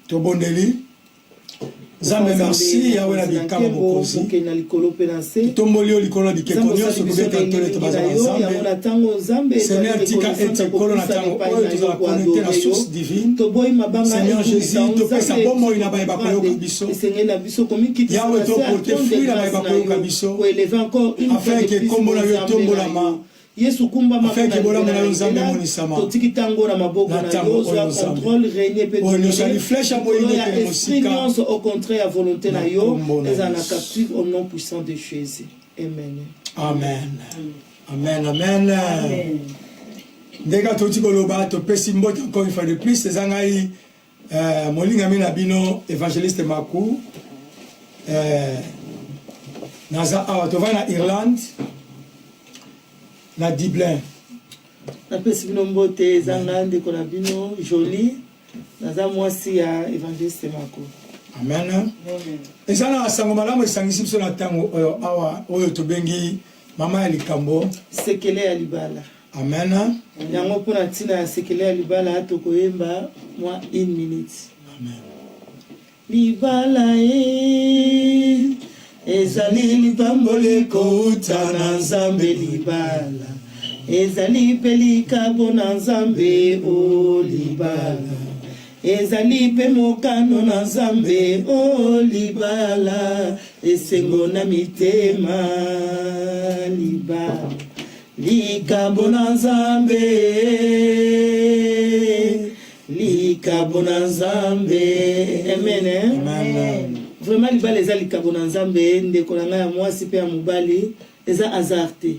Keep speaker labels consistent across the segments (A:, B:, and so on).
A: Tobondeli. Zambe merci ya wena bikama bokozi. Tomboli likolo bikeko nyonso kubeta ntole tobazana Zambe. Seigneur tika ete kolo na tango oyo tozala connecté na source divine. Seigneur Jésus topesa bomoi na bayeba koyoka biso. Yawe to porter fruit na bayeba koyoka biso. Afin que kombo na yo tombolama.
B: Yesu kumba
A: makana
B: totikitango na maboko na yo contrôle régner peut expérience au contraire à volonté na yo les en captive au nom puissant de Jésus. Amen.
A: Amen. Amen. Amen. Ndeka totikoloba to pesi mbote encore une fois de plus ces angai molinga mina bino évangéliste Makou naza awa to va na Irlande na Dublin.
B: Na pesi bino mbote zanga ndeko na bino joli naza mwasi ya évangéliste Makou.
A: Amen. Ezana sango malamu esangisi biso na tango awa oyo tobengi mama ya likambo
B: sekele ya libala.
A: Amen.
B: Yango pona tina ya sekele ya libala tokoyemba mwa 1 minute.
A: Amen.
B: Libala ezali libambole kouta na Nzambe libala ezali pelika bona Nzambe o libala ezali pe mokano na Nzambe o libala esengo na mitema libala likabo na Nzambe likabo na Nzambe. Amen.
A: Amen.
B: Vraiment libala eza likabo na Nzambe ndeko na ngai ya mwasi pe ya mobali eza azarte.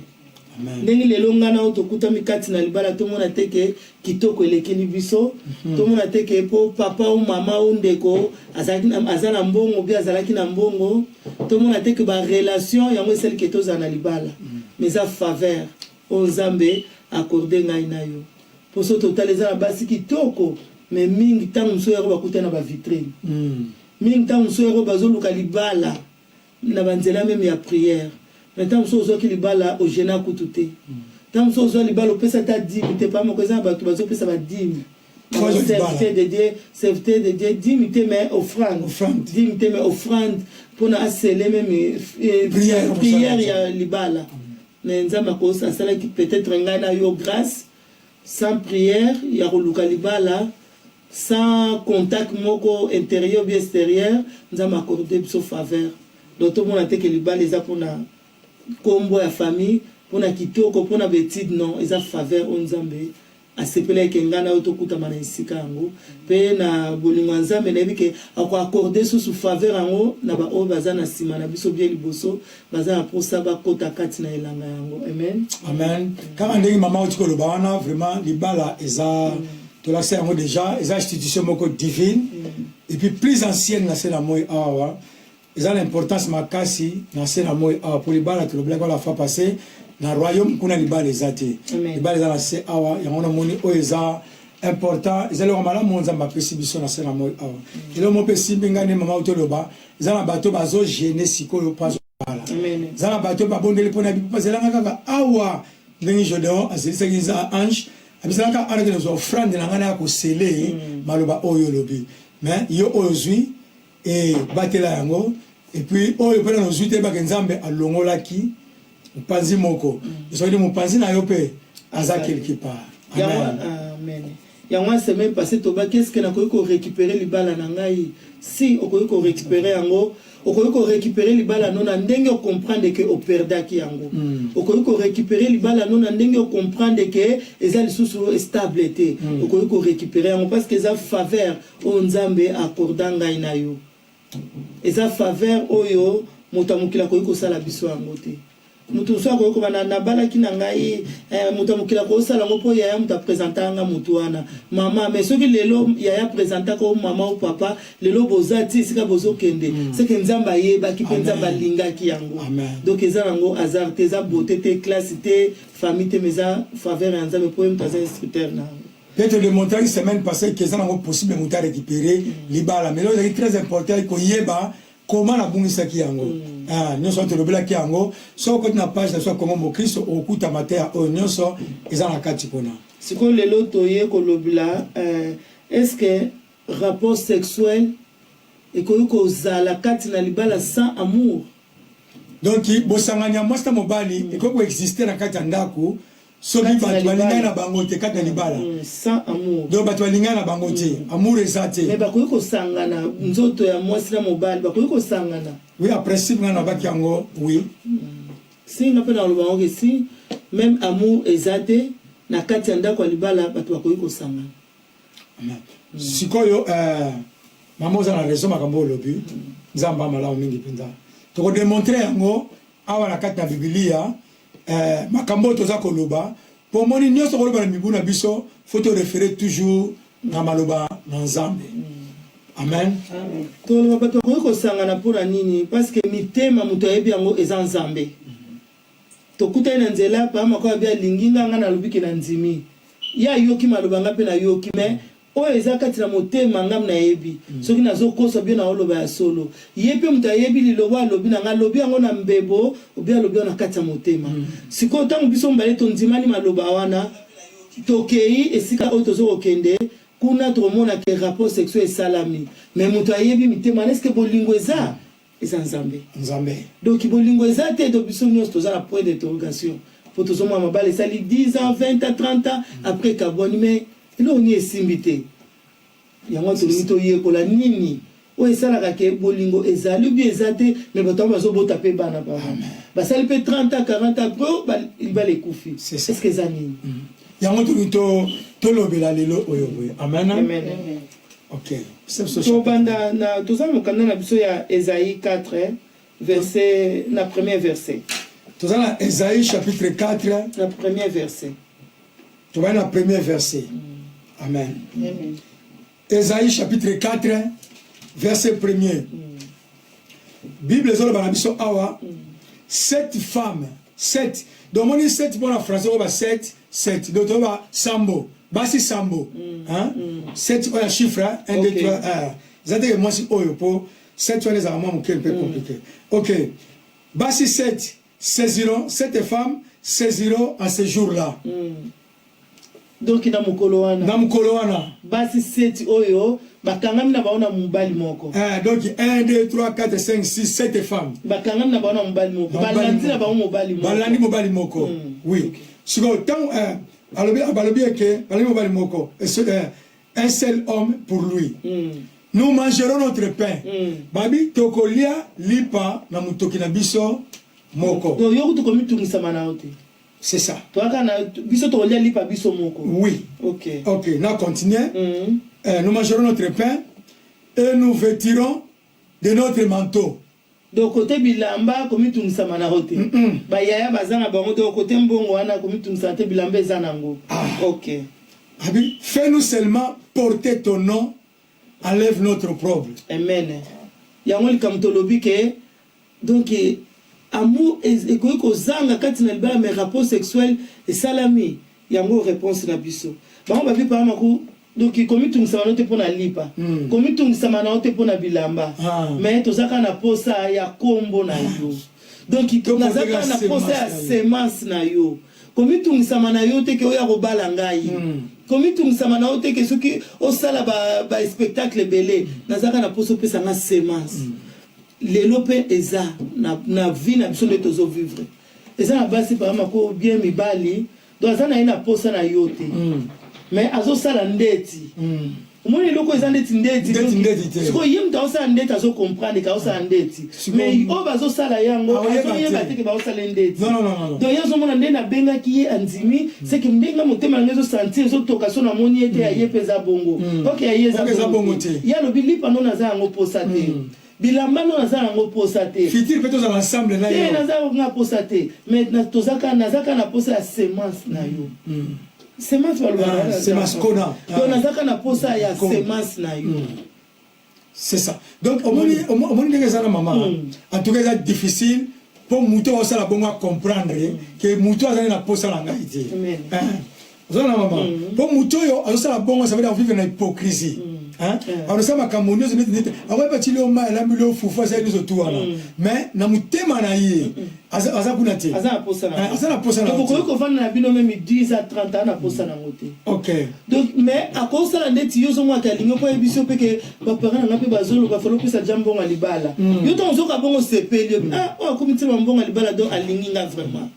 A: Amen.
B: Ndenge lelo ngana otokuta mikati na libala tomona teke kitoko elekeli biso tomona teke po papa ou mama ou ndeko azana mbongo bi azalaki na mbongo tomona teke ba relation yango celle que toza na libala mais a faveur o Nzambe accordé ngai na yo pour so total eza na basi kitoko mais mingi tangu so yako bakuta na ba vitrine mingi tangu so yako bazoluka libala na banzela même ya prière. Maintenant, nous sommes libala au Géna Koutouté. Tant nous sommes libala au Pessa ta dîme, t'es pas mon cousin, bah tu vas au Pessa va dîme. Serviteur de Dieu, dîme, t'es mais offrande. Dîme, t'es mais offrande pour nous asseller même prière ya libala. Mais nous avons cause à cela qui peut-être ngana yo grâce sans prière, ya roluka libala sans contact moko intérieur ou extérieur, nous avons accordé sa faveur. Donc tout le monde a été que libala les a pour na kombo ya famille pona kitoko pona betide non eza faveur on Nzambe asepela ekengana otokuta mana isika yango pe na bolingo Nzambe na bike ako accorder sous faveur yango na ba o bazana sima na biso bien liboso bazana pour ça ba kota kati na elanga yango. Amen.
A: Amen. Kama ndenge mama otikolo bana vraiment libala eza to la yango déjà eza institution moko divine et puis plus ancienne na c'est la moi awa. Ils ont l'importance makasi na sena moi pour les balles le blague la fois passée dans royaume kuna les balles les athées les balles la c'est awa ya on a moni oeza important ils ont mala monza ma perception na sena moi awa ils ont mon perception ngane mama otoloba ils ont bateau bazo gêner sikolo pas bala ils ont bateau ba bondeli pona bi pas zelanga kaka awa ndenge Gédéon azisa ange abisalaka arrêter nos offrandes na ngana ko sceller maloba oyo lobi mais yo ozui et batela yango et puis oyo pena no zuite ba Nzambe alongolaki mpanzi moko so dit mpanzi na yo pe aza quelque part.
B: Amen. Amen. Yango semaine passée toba qu'est-ce que na ko récupérer libala na ngai si ko récupérer yango ko récupérer libala non ndenge comprendre que o perdaki yango ko récupérer libala non ndenge comprendre que ezali sous stabilité ko récupérer yango parce que ça faveur o Nzambe accorda ngai na yo eza faveur oyo mutamukila ko sala biso yango te mutu so ko bana na balaki na ngai mutamukila ko sala ngo po ya muta présentanga mutu wana mama mais soki lelo ya présenta ko mama ou papa lelo bozati sika bozo kende c'est que Nzamba yeba ki penza balinga ki yango donc eza nango hasard te za beauté te classe te famille te meza faveur ya Nzambe po mutaza instructeur na
A: peut-être le montage semaine passée que ça n'a pas possible de récupérer les balles mais là c'est très important que yeba comment la bungisa ki yango nous sommes le bla ki yango so ko na page na so comment mo Christ okuta mater o nyonso eza na kati kona
B: siko lelo toye ko lobila est-ce que rapport sexuel et que zala kati na libala sans amour?
A: Donc bosanganya mwasta mobali et ko exister na kati ndako soki batu balinga na bango te kati na libala
B: sans amour.
A: Donc batu balinga na bango te amour ezate.
B: Mais bakoki ko sangana nzoto ya mwasi na mobali bakoki ko sangana.
A: Oui, après principe na baki yango oui.
B: Si na pena lobango ke si même amour ezate na kati ndako libala batu bakoki ko sangana.
A: Sikoyo maman za na raison makambo lobi nzamba malamu mingi penza. To démontrer yango awa na kati na Biblia makambo toza koloba pour moni nyonso koloba na mibuna biso faut te référer toujours na maloba na Nzambe. Amen.
B: To loba bato ko sangana pona nini parce que mitema muto yebi yango eza Nzambe. To kuta na nzela pa makwa bia linginga ngana lubiki na nzimi. Ya yoki maloba ngape na yoki me o eza kati na motema ngam na yebi soki nazo kosa bien na oloba ya solo yepe muta yebi liloba lobi na nga lobi yango na mbebo obia lobi na kati ya motema siko tangu biso mbale to ndimani maloba wana tokei esika o tozo okende kuna to mona ke rapport sexuel salami mais muta yebi mitema est-ce que bolingo eza Nzambe donc bolingo eza te do biso nyos toza na point d'interrogation pour tozo mwa mabale sali 10 ans 20 ans 30 ans après kaboni mais ilo ni esimbite yango to yekola nini o esala ke bolingo ezali bi ezate mais bato bazo bota pe bana ba basali pe 30 ans 40 ans pro il va les koufi est-ce que ça nini
A: yango to lobela lelo oyoboye amen
B: amen
A: OK
B: to banda na tozama kana na biso ya Esaïe 4 verset na premier verset
A: tozana Esaïe chapitre 4
B: na premier verset
A: tu vas na premier verset. Amen.
B: Amen.
A: Esaïe chapitre 4, verset 1er. Bible zolo banabiso awa 7 femmes, 7. Donc on dit 7 pour la français on va 7, 7. Donc on va sambo, basi sambo. Hein? 7 on a chiffre 1 2 3 ça dit moi si oyo pour 7 on les a vraiment un peu compliqué. OK. Basi 7 saisiront 7 femmes saisiront en ce jour-là. Donc
B: na mukolo wana basi seti oyo bakangami na baona mubali moko
A: donc 1 2 3 4 5 6 7 femmes
B: bakangami na baona mubali moko balandi na baona mubali moko
A: oui siko tant balobi ke balandi mubali moko un seul homme pour lui nous mangerons notre pain babi tokolia lipa na mutoki na biso moko
B: donc yo kutokomi tungisa manaote.
A: C'est ça.
B: Oui.
A: OK. OK. Nous continuons. Nous mangerons notre pain et nous vêtirons de notre manteau.
B: Donc côté bilamba comme tout ça manarote. Ba yaya bazana bango de côté mbongo wana comme tout ça te bilamba zanango. OK.
A: Abi, fais-nous seulement porter ton nom, enlève notre problème.
B: Amen. Yango likamtolobi ke donc amour et ko zanga kati na libala mais rapport sexuel et salami yango réponse na biso bango ba bipa maku donc komi tungisa manote pona lipa komi tungisa manote pona bilamba mais tozaka na posa ya kombo na yo donc tozaka na posa ya semence na yo komi tungisa mana yo te ke oya robala ngai komi tungisa mana yo te ke soki osala ba spectacle belé nazaka na posa pesa nga semence lelo pe eza na vie na biso nde tozo vivre eza na basi par mako bien mibali donc eza na ina posa na yote mais azosala ndeti omoni loko eza ndeti siko ye mutu aosala ndeti azo comprendre ka osala ndeti mais oyo bazosala yango azoyeba te ke baosala ndeti donc ye azomona nde nabengaki ye andimi seke ndenge motema nange ezosentir ezotoka so namoni ete ya ye mpe eza bongo ok ya ye eza bongo te ye alobi lipa ndo naza yango posa te bilamba no naza yango posa te
A: fitir peut-être l'ensemble na yo
B: naza nga posa te mais tozaka nazaka na posa ya semence na yo semence balwa
A: semence kona
B: donc nazaka na posa ya semence na yo
A: c'est ça donc omoni ndenge za na maman en tout cas c'est difficile pour muto osala bongo comprendre que muto azali na posa la ngai te zona maman pour muto yo osala bongo ça veut dire vivre na hypocrisie on ça makamoni zo nete awa ba chilo ma la milo fufu ça nous autour là mais na mutema na ye aza kuna te
B: aza na posa na donc ko vana na bino même 10 à 30 ans na posa na ngote.
A: OK
B: donc mais à cause ça ndeti yo zo mwa ka lingo po ebiso peke ba parents na pe bazolo ba falo pisa jambo nga libala yo to zo ka bongo sepeli o komiti mbongo libala donc alinginga vraiment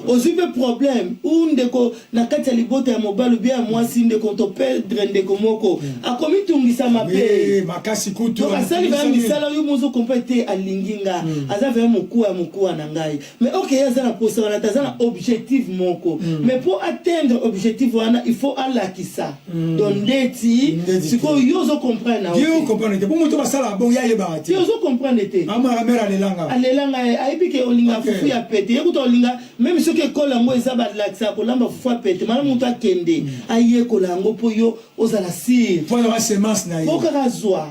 B: ozipe problème ou ndeko na kati ya libota ya mobile bien mwasi ndeko to perdre ndeko moko akomi tungisa mape
A: makasi kutu
B: donc asali ba misala yo mozo compléter alinginga aza vraiment mukua na ngai mais OK aza na posa na taza na objectif moko mais pour atteindre objectif wana il faut alakisa donc ndeti siko yo zo comprendre na
A: yo comprendre pour moto basala bon ya yeba ti
B: yo zo comprendre te
A: ama la mère alelanga
B: aibike olinga fufu ya pete yekuto olinga même ce que kolango ezaba laksa kolamba fufu pete mala muntu akende aye kolango po yo ozala sir
A: po la semence na yo
B: pokara zwa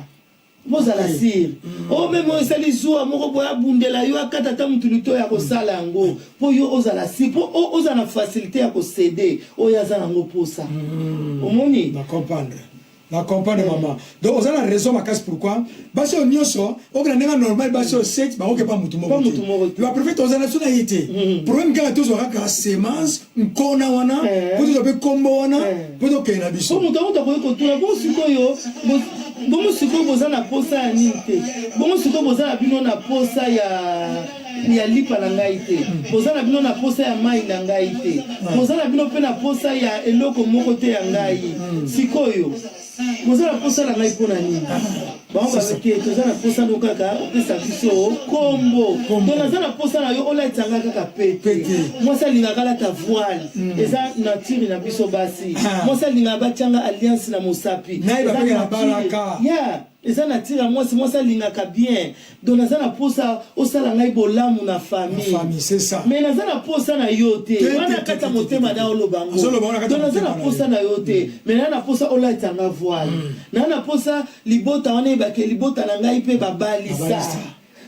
B: bozala sir o même osali zwa moko boya bundela yo akata ta mutu lito ya kosala ngo po yo ozala sir po ozala facilité ya kosede o yazala ngo posa omoni
A: na comprendre maman donc on a la raison ma casse pourquoi parce que nyonso au grand normal parce que c'est ba pas mutu moko le prophète on a la sona yité problème que tous aura ka semence nkona wana pour to be kombo wana pour to kena biso
B: ko mutu to ko tuna bo sikoyo bomo sikoyo bozana posa ya nite bomo sikoyo bozana bino na posa ya lipa na ngai te bozana bino na posa ya mai na ngai te bozana bino pe na posa ya eloko moko te ya ngai sikoyo bozana posa na ngai pona nini bango ke tozana posa no kaka pesa biso kombo to nazana posa na yo ola tsanga kaka pete mosa linga kala ta voile eza nature na biso basi mosa linga ba tsanga alliance na mosapi
A: na baraka
B: ya eza nature mosa linga ka bien donc nazana posa osala ngai bolamu na famille
A: c'est ça
B: mais nazana posa na yo te wana kata motema na olobango donc nazana posa na yo te mais na posa ola tsanga voile na posa libota wana ke libota na ngai pe babalisa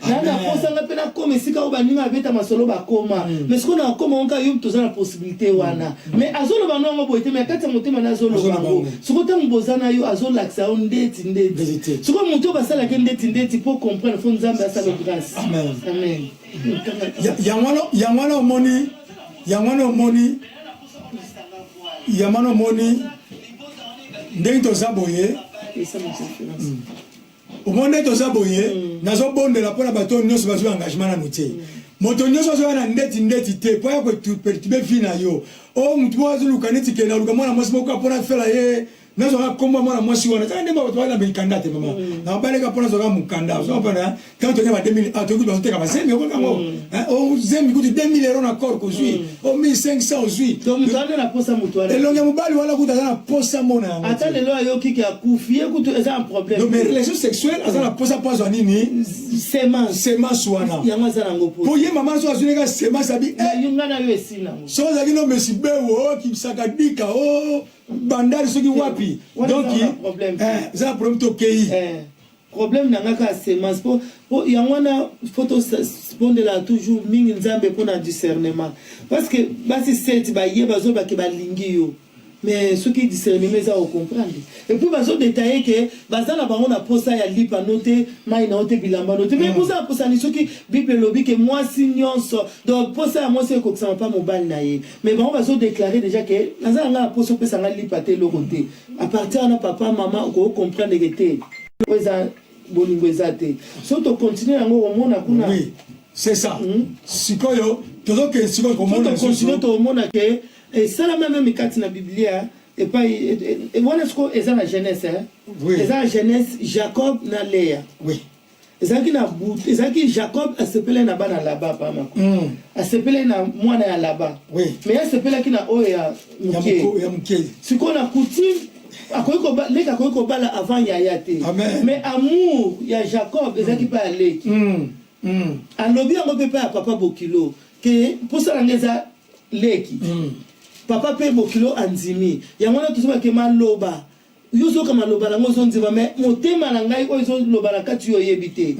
B: na posa nga pe na koma esika o baninga beta masolo bakoma mais siko na koma onka yo toza na possibilité wana mais azolo banongo boite mais kati motema na zolo bango siko ta mbozana yo azolaksa on ndeti siko moto basala ke ndeti pour comprendre fo nzambe asala grâce amen
A: yangwana omoni ndenge toza boye au monde toza boye nazo bondela pona bato nyonso bazo engagement na nuté moto nyonso zo na ndeti te po ya ko perturber vie na yo o mutu wazo lukaneti ke na lukamona mwasi moko pona fela ye nazo ka komba mwana mwasi wana tande ba bato na mikanda te mama na baleka pona zo ka mukanda zo pona quand on est à 2000 a to ku te ka ba semi ko kango o zemi ku 2000 € na corps ko zui o 1500 zui
B: to mutande na posa mutwala
A: elonga mobali wala ku na posa mona
B: atale lo ayo kiki akufie ku to eza un problème
A: donc mes relations sexuelles azana posa posa nini semence wana
B: yanga zana ngopo
A: po ye mama zo azuneka semence abi
B: yunga na yo esina
A: so zaki no mesibewo ki sakadika o bandari soki wapi donc ça problème to kei
B: problème nanga ka semence po yangwana photo responde là toujours mingi nzambe pona discernement parce que basi set ba ye bazo ba ke ba lingi yo mais ce qui discernement ça au comprendre et puis bazo détailler que bazana bango na posa ya lipa noté mai na ote bilamba noté mais posa ni soki bible lobi que moi signonso donc posa moi c'est ko ça pas mobile na ye mais bango bazo déclarer déjà que nazana nga posa pesa nga lipa te lo côté à partir na papa maman ko comprendre que te oza bolingo ezate so to continuer yango omona kuna
A: oui c'est ça sikoyo todo que sikoyo komona
B: to continuer to omona que et ça la même mikati na biblia et pas et voilà ce que eza na Genèse
A: oui
B: eza Genèse Jacob na Léa
A: oui
B: ezaki na bout ezaki Jacob asepele na bana laba pa mako asepele na mwana ya laba
A: oui
B: mais asepele ki na oya
A: muke
B: siko na coutume akoyiko bala avant yaya te mais amour ya Jacob ezaki pa aleki alobi yango pe pa papa bokilo ke posala ngeza leki papa pe bokilo anzimi yango na tusoba ke maloba yozo kama loba nango zonziba mais motema na ngai oyo loba na kati yo yebite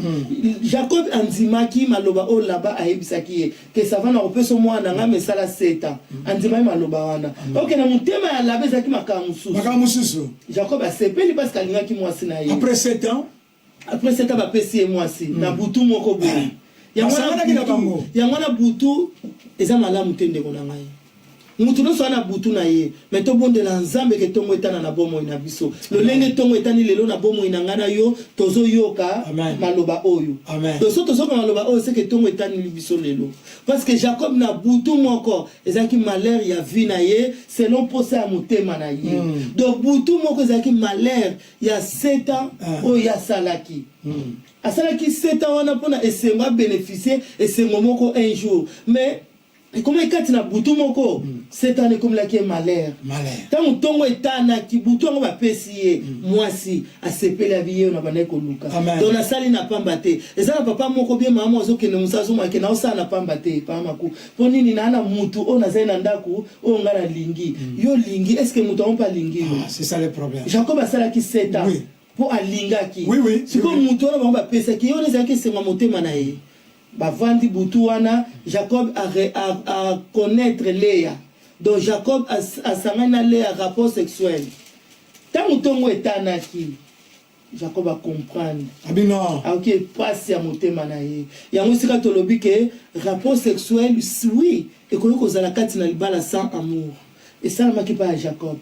B: Jacob anzimaki maloba o laba ayebisaki ye ke savana opeso mwana nga mesala 7 ans anzimaki maloba wana ok na motema ya laba ezaki makamususu Jacob asepeli parce kalingaki mwasi na ye après 7 ans bapesi ye mwasi na butu moko boye yango na butu eza malamu te ndeko na ngai mutu no sana butu na ye mais to bondela nzambe ke tongo etana na bomo ina biso lolenge tongo etani lelo na bomo ina ngana yo tozo yoka maloba oyo tozo maloba oyo c'est que tongo etani biso lelo parce que Jacob na butu moko ezaki malheur ya vie na ye selon posa ya motema na ye donc butu moko ezaki malheur ya 7 ans oyo ya salaki asalaki 7 ans wana pona esengo bénéficier esengo moko un jour mais et comment est-ce na butu moko cette année comme la qui est malheur tant tongo etana ki butu ngo ba pesier mwasi asepela la vie na bana ko luka donc na sali na pambate eza na papa moko bien mama ozo kene musazo ma kena osa na pambate pa maku poni ni na mutu ona zaina ndaku o ngala lingi yo lingi est-ce que mutu on pas lingi
A: c'est ça le problème
B: Jacob asala ki 7 ans pour alingaki c'est comme mutu ona ba pesa ki yo nezaki senga motema na ye bavandi butu wana Jacob a connaître Léa donc Jacob a sangana Léa rapport sexuel tant tongo etanaki Jacob a comprendre ok passe ya motema na ye yango sika tolobi ke rapport sexuel oui et koyo kozala kati na libala sans amour et ça maki pa Jacob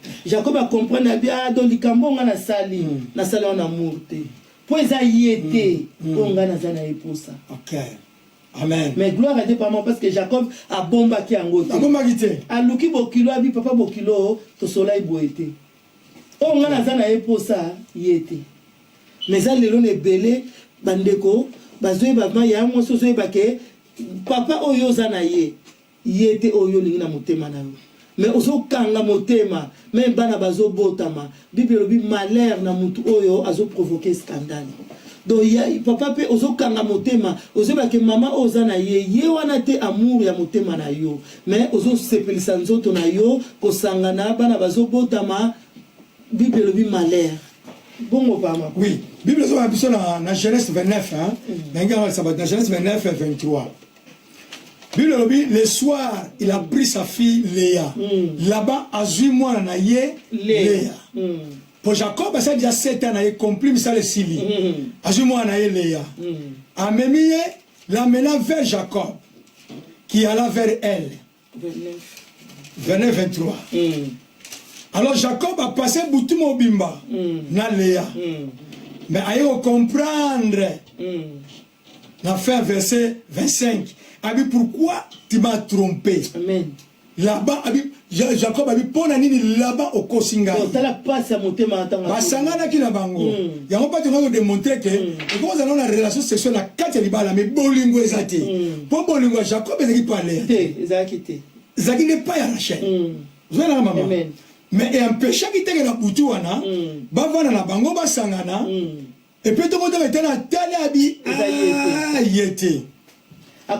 B: a comprendre bien donc likambo nga na sali wana amour te po eza yete onga na zana eposa
A: ok. Amen.
B: Mais gloire à Dieu par moi parce que Jacob a bombaki angote.
A: A bombaki te.
B: A luki bokilo abi papa bokilo to soleil boete. O ngana zana eposa yete. Mais ça lelo ne belé bandeko bazoe bama ya mo sozoe bake papa oyo zana ye yete oyo lingi na motema na yo. Mais ozo kanga motema même bana bazo botama Bible bi malheur na mutu oyo azo provoquer scandale. Donc papa pe ozo kanga motema ozo ba ke mama oza na ye wana te amour ya motema na yo mais ozo sepelisa nzoto na yo ko sangana bana bazo botama Bible bi malheur bongo pama
A: oui Bible zo ba biso na Genèse 29 hein dans Genèse 29 23 Bible lobi le soir il a pris sa fille Léa là-bas à 8 mois na ye Léa pour Jacob, ça déjà 7 ans, il a compris ça le Sili. À ce moment, il a Léa. Amémie l'amena vers Jacob, qui alla vers elle. 29-23. Alors Jacob a passé Boutou Mobimba, na Léa. Mais il faut comprendre, dans fin verset 25, pourquoi tu m'as trompé?
B: Amen.
A: Là-bas, Jacob a dit pour nani là-bas au Kosinga. Basangana ki na bango. Ya on pas te démontrer que quand on a une relation sexuelle na kati libala mais bolingo ezati. Pour bolingo Jacob ezaki parler.
B: Ezaki
A: n'est pas ya Rachel. Vous na maman. Mais et un péché qui te na butu wana, ba vana na bango basangana. Et puis tout le monde était na tali abi yete.
B: Sans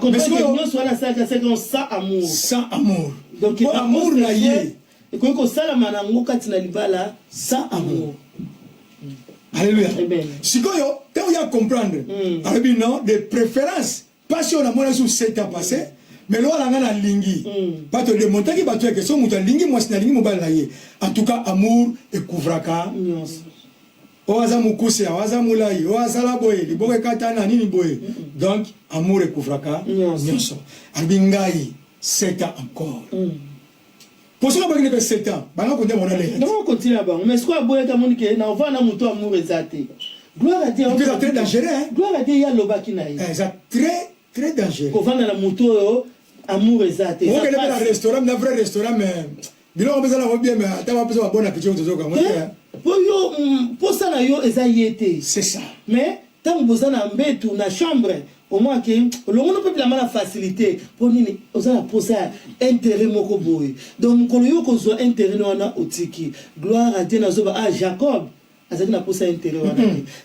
B: amour.
A: Sans amour.
B: Donc
A: amour na ye.
B: Et quand ça la manango katina libala sans amour.
A: Alléluia. Si tu as comprendre, non, de préférence, pas si on a moins sur 7 ans passé, mais là on a la lingi. Pas te démontrer que tu as question, tu as lingi, moi c'est la lingi mobile là. En tout cas, amour et couvraka. Oaza mukuse, oaza mulai, oaza la boye, liboke katana nini boye. Donc, amour et couvraka, nyonso. Albingai, 7 ans encore. Pour ça, on va dire 7 ans. On
B: va continuer à voir. Mais ce qu'on a beau être à Monique, on va avoir un amour exalté. Gloire à Dieu.
A: C'est très dangereux.
B: Gloire à Dieu, il y a l'oba qui n'a pas.
A: C'est très, très dangereux.
B: On va dans la moto, amour exalté.
A: On va dans un restaurant, un vrai restaurant, mais. Bilo on besoin d'avoir bien, mais tu vas besoin d'avoir bon appétit.
B: Pour ça,
A: c'est ça.
B: Mais tant que vous avez une chambre, au moins que l'on peut la facilité pour nous poser intérêt moko boy. Donc quand nous avons intérêt au tiki, gloire à Dieu à Jacob. Azaki na posa intérêt wana.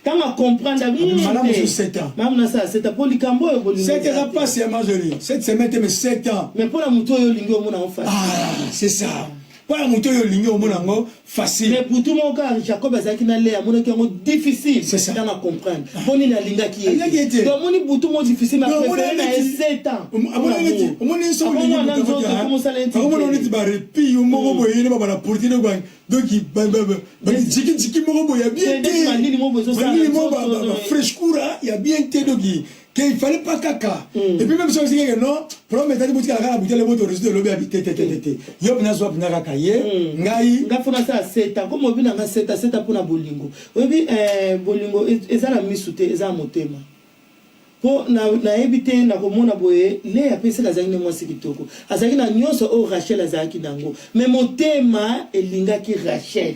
B: Tant à comprendre
A: madame sur 7 ans.
B: Madame ça c'est pour likambo et bolingo.
A: 7 ans pas c'est majorité. 7 semaines mais 7 ans.
B: Mais pour la muto yo lingo mona en face.
A: Ah, c'est ça. pas moto yo lingi au monango facile
B: mais pour tout mon cas Jacob azaki na lea mon qui difficile
A: c'est ça
B: à comprendre boni na linga qui
A: est
B: donc moni butu mo difficile mais préféré na 7 ans
A: amoni so lingi amoni ti ba repi yo moko boyene ba na porter donc donc jiki moko boya bien té manini mo ba fresh coura ya bien té donc qu'il fallait pas caca et puis même si on dit que non problème est que la bouteille le moto résultat lobby habité tétété yo bina so bina kaye ngai
B: ngafuna ça 7 ans comme obina nga 7 ans pour na bolingo obi bolingo ezala misute eza motema po na ebité na komona boye le apesa kazaki ne mwasi kitoko azaki na nyonso o Rachel azaki nango mais motema elinga ki Rachel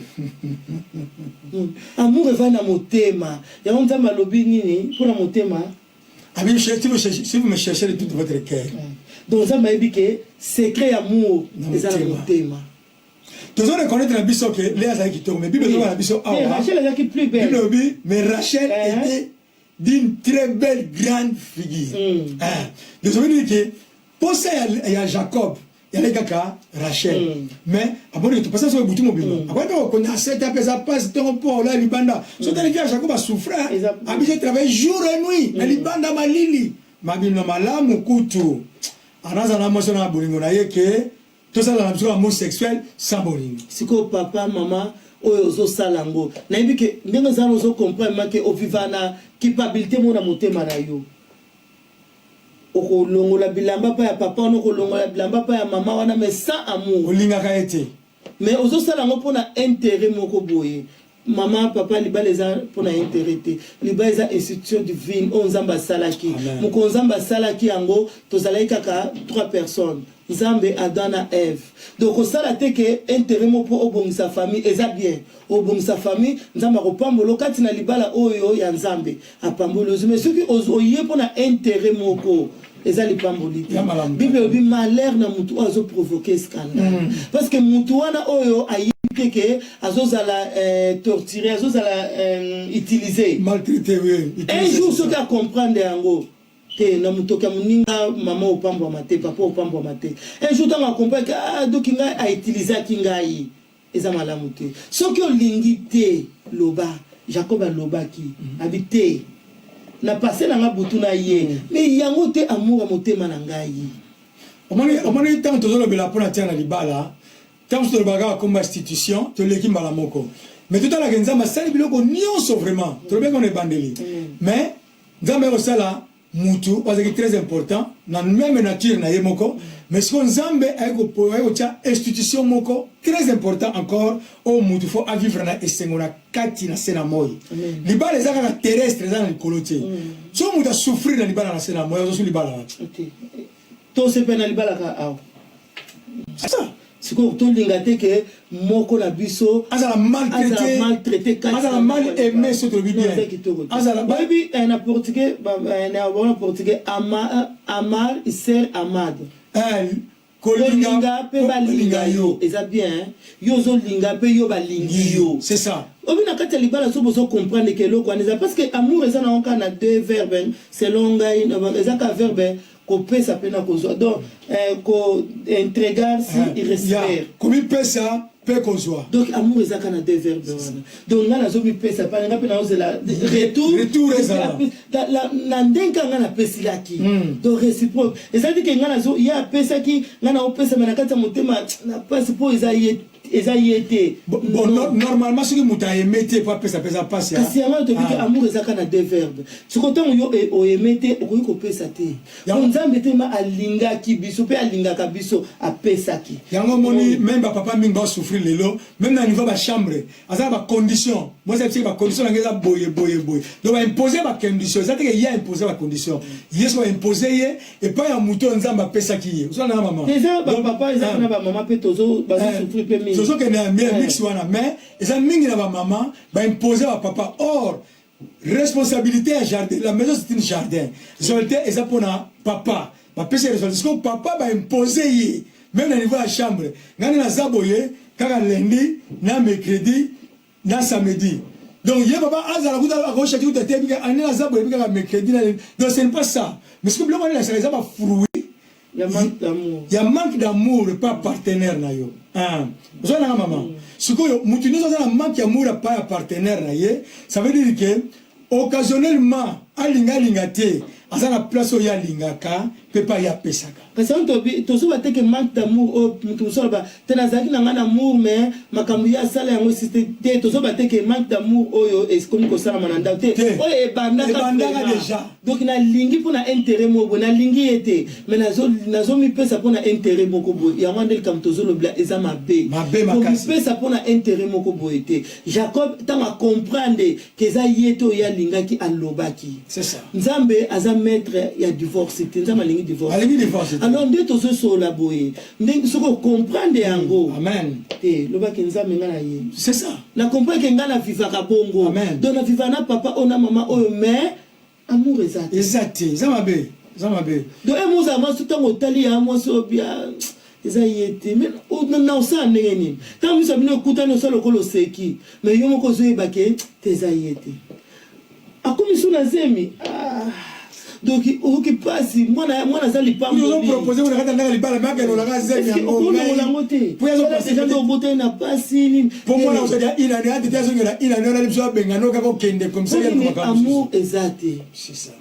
B: amour va na motema ya onza malobi nini pour na motema.
A: Si vous me cherchez de tout votre cœur.
B: Donc ça m'a dit que secret amour c'est ça le thème.
A: Tu dois reconnaître la biso que Léa a qui tombe mais Bible la biso
B: mais Rachel est qui plus belle.
A: Mais Rachel était d'une très belle grande figure. Donc ça veut dire que pour ça il y a Jacob, il y a les gars Rachel. Mais après tu passes sur le bouton mobile. Après on connaît cette apesa passe ton pour là libanda. So tu dis Jacob a souffert. A bien travailler jour et nuit. Na libanda malili. Mabino malamu kutu. Anaza na motion na bolingo na yeke. Tout ça dans la amour sexuel sans bolingo.
B: Siko papa maman oyo zo salango. Na yebi ke ndenga za zo comprendre que o vivana culpabilité mona motema na yo. Okolongola bilamba pa ya papa on okolongola bilamba pa ya mama wana mais sans amour
A: olinga ka été
B: mais ozo sala ngo pona intérêt moko boye maman papa libala eza pona intérêt te libala eza institution divine on nzamba salaki moko nzamba salaki yango tozalaki kaka 3 personnes Nzambe Adam na Ève donc osala te ke intérêt mo po obongisa famille eza bien obongisa famille nzamba kopambolo kati na libala oyo ya nzambe apambolo mais ce qui oye pona intérêt moko ezali pamboli Bible bi malheur na mutu azo provoquer scandale parce que mutu wana oyo ayite ke azozala torturer azozala utiliser
A: maltraiter oui
B: un jour ce qu'à comprendre yango te na mutoka muninga maman opambo mate papa opambo mate un jour dans comprendre que donc ngai a utiliser kingai eza malamu te soki olingi te loba Jacob a loba ki habité na passé na nga butu na ye mais yango te amour motema na ngai
A: omoni tant to zolo bela pona tiana libala tant to baga comme institution to leki mbala moko mais tout à la genza ma sali biloko nyonso vraiment to be qu'on est bandeli mais nzambe ko sala mutu parce que très important na même nature na ye moko mais ce qu'on nzambe ayko tia institution moko très important encore au mutu faut à vivre na esengona kati na sena moy libala ezaka na terrestre za na likolotie so mutu souffrir na libala na sena moy zo libala
B: to se pena libala ka aw ça siko to linga te ke moko na biso
A: azala maltraité azala mal aimé ce to bien azala
B: baby na portugais na bon portugais amar iser amad kolinga pe balinga yo eza bien yo zo linga pe yo balingi yo
A: c'est ça
B: obi na kati libala so bozo comprendre que loko aneza parce que amour eza na onka na deux verbes selon ngai eza ka verbe ko pesa pena kozwa donc ko entregar si il respect
A: comme pesa pe kozwa
B: donc amour eza kana deux verbes donc ngana zo mi pesa pa nga pe na ozela retour eza la ndenga ngana pesilaki donc réciproque eza dit que ngana zo ya pesa ki ngana opesa mana kata motema na passe po eza été
A: bon normalement ce que muta aimé pas pesa passe ya
B: kasi yango to biki amour eza kana deux verbes ce que tant yo o aimé okoki ko pesa te nzambe te ma alinga ki biso pe alinga ka biso a pesa ki
A: yango moni même papa mingo souffrir lelo même na niveau ba chambre asa ba condition moi c'est ba condition ngeza boye donc ba imposer ba condition ça que il y a imposer ba condition yeso imposer et pas ya muto nzamba pesa ki so na maman
B: déjà ba papa eza na ba maman pe tozo ba souffrir pe mingi
A: tozo que na mix wana mais eza mingi na ba maman ba imposer ba papa or responsabilité à jardin la maison c'est un jardin solitaire et ça pour na papa ba pesa responsabilité papa ba imposer même na niveau la chambre ngana na zaboye kaka lundi na mercredi na samedi donc il y a papa azala kuta a gauche tu te tebika ana zaboye bika mercredi na donc c'est pas ça mais ce que blanc na ça les a pas fruit
B: Il y a manque d'amour.
A: Il y a manque d'amour, pas partenaire na yo. Vous avez maman. Ce que mutu nous avons manque d'amour pas partenaire na ye, ça veut dire que occasionnellement alinga lingate, azana place o ya lingaka, peut pas ya pesaka.
B: Parce que tu sais que manque d'amour, tu sais pas, tu n'as pas d'amour, mais ma cambiya sala yango c'était, tu sais que manque d'amour, est comme que ça la mananda, tu es bandaka déjà. Donc na lingi pour na intérêt mo, na lingi était, mais na zo mi pesa pour na intérêt moko bo. Ya mandel comme tu sais le bla eza mabe. Donc mi pesa pour na intérêt moko bo était. Jacob tant à comprendre que eza yeto ya linga ki alobaki.
A: C'est ça.
B: Nzambe aza maître ya divorce, nzambe lingi divorce. Alors, nous tous sur la boue. Nous sommes comprendre yango.
A: Amen.
B: C'est ça. La comprendre que ngana viva kabongo.
A: Amen.
B: Donc na viva na papa ona maman o mais amour exact.
A: Exact. Zamabe. Zamabe.
B: Donc nous avons tout temps au tali à moi so bien. Ezayete mais on ça neni. Quand nous avons écouté nous solo kolo seki. Mais yo moko zo ebake tezayete. Akomi suna zemi. Donc qui passe moi na ça li pas
A: nous ont proposé on regarde dans les balles mais on la zemi yango pour les autres
B: déjà de beauté n'a pas si
A: pour moi on se dit il a des détails il a na biso bengano kako kende comme ça
B: amour exact
A: c'est ça.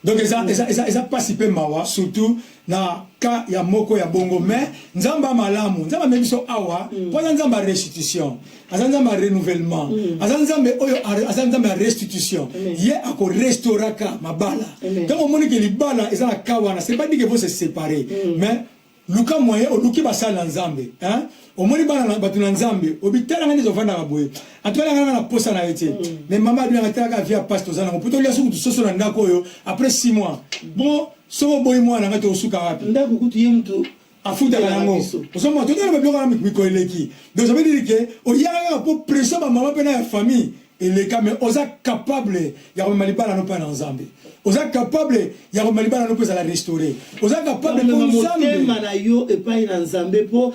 A: Donc ça passe peu mawa surtout na ka ya moko ya bongo mais nzamba malamu nzamba mebiso awa pour nzamba restitution azanzamba renouvellement azanzamba oyo azanzamba restitution ye ako restauraka mabala quand on moni que libala ezana kawana c'est pas dit que vont se séparer mais luka moyen o luki basala nzambe hein o moni bana na batu na nzambe obitala ngani zovanda kaboye atwala ngana na posa na yete mais mama bien ataka via pasteur zana poto lia suku soso na ndako yo après 6 mois bon so boy mwana ngati osuka wapi
B: ndako kutu ye mtu
A: afuta yango osoma to na biloko na miko eleki donc ça veut dire que o yanga pour pression ba mama pena ya famille et mais osa capable ya malibala no pa na nzambe osa capable ya malibala no pesa la restaurer osa capable
B: de nzambe na yo e pa na nzambe po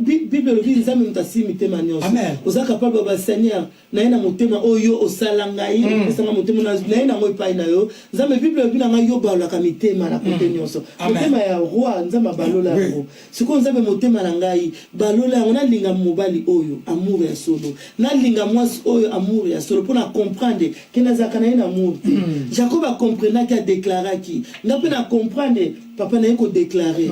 B: bible le dit nzambe mutasi mitema nyonso osa capable ba seigneur na ina mutema oyo osala ngai pesa mutema na ina mo pa na yo nzambe bible le dit na yo bala ka mitema na kote nyonso mutema ya roi nzambe balola ngo siko nzambe mutema na ngai balola ona linga mobali oyo amour ya solo na linga mwasi oyo amour ya solo pour comprendre que nazaka na amour Jacob a compris qu'il a déclaré qui n'a pas comprendre papa n'a pas déclaré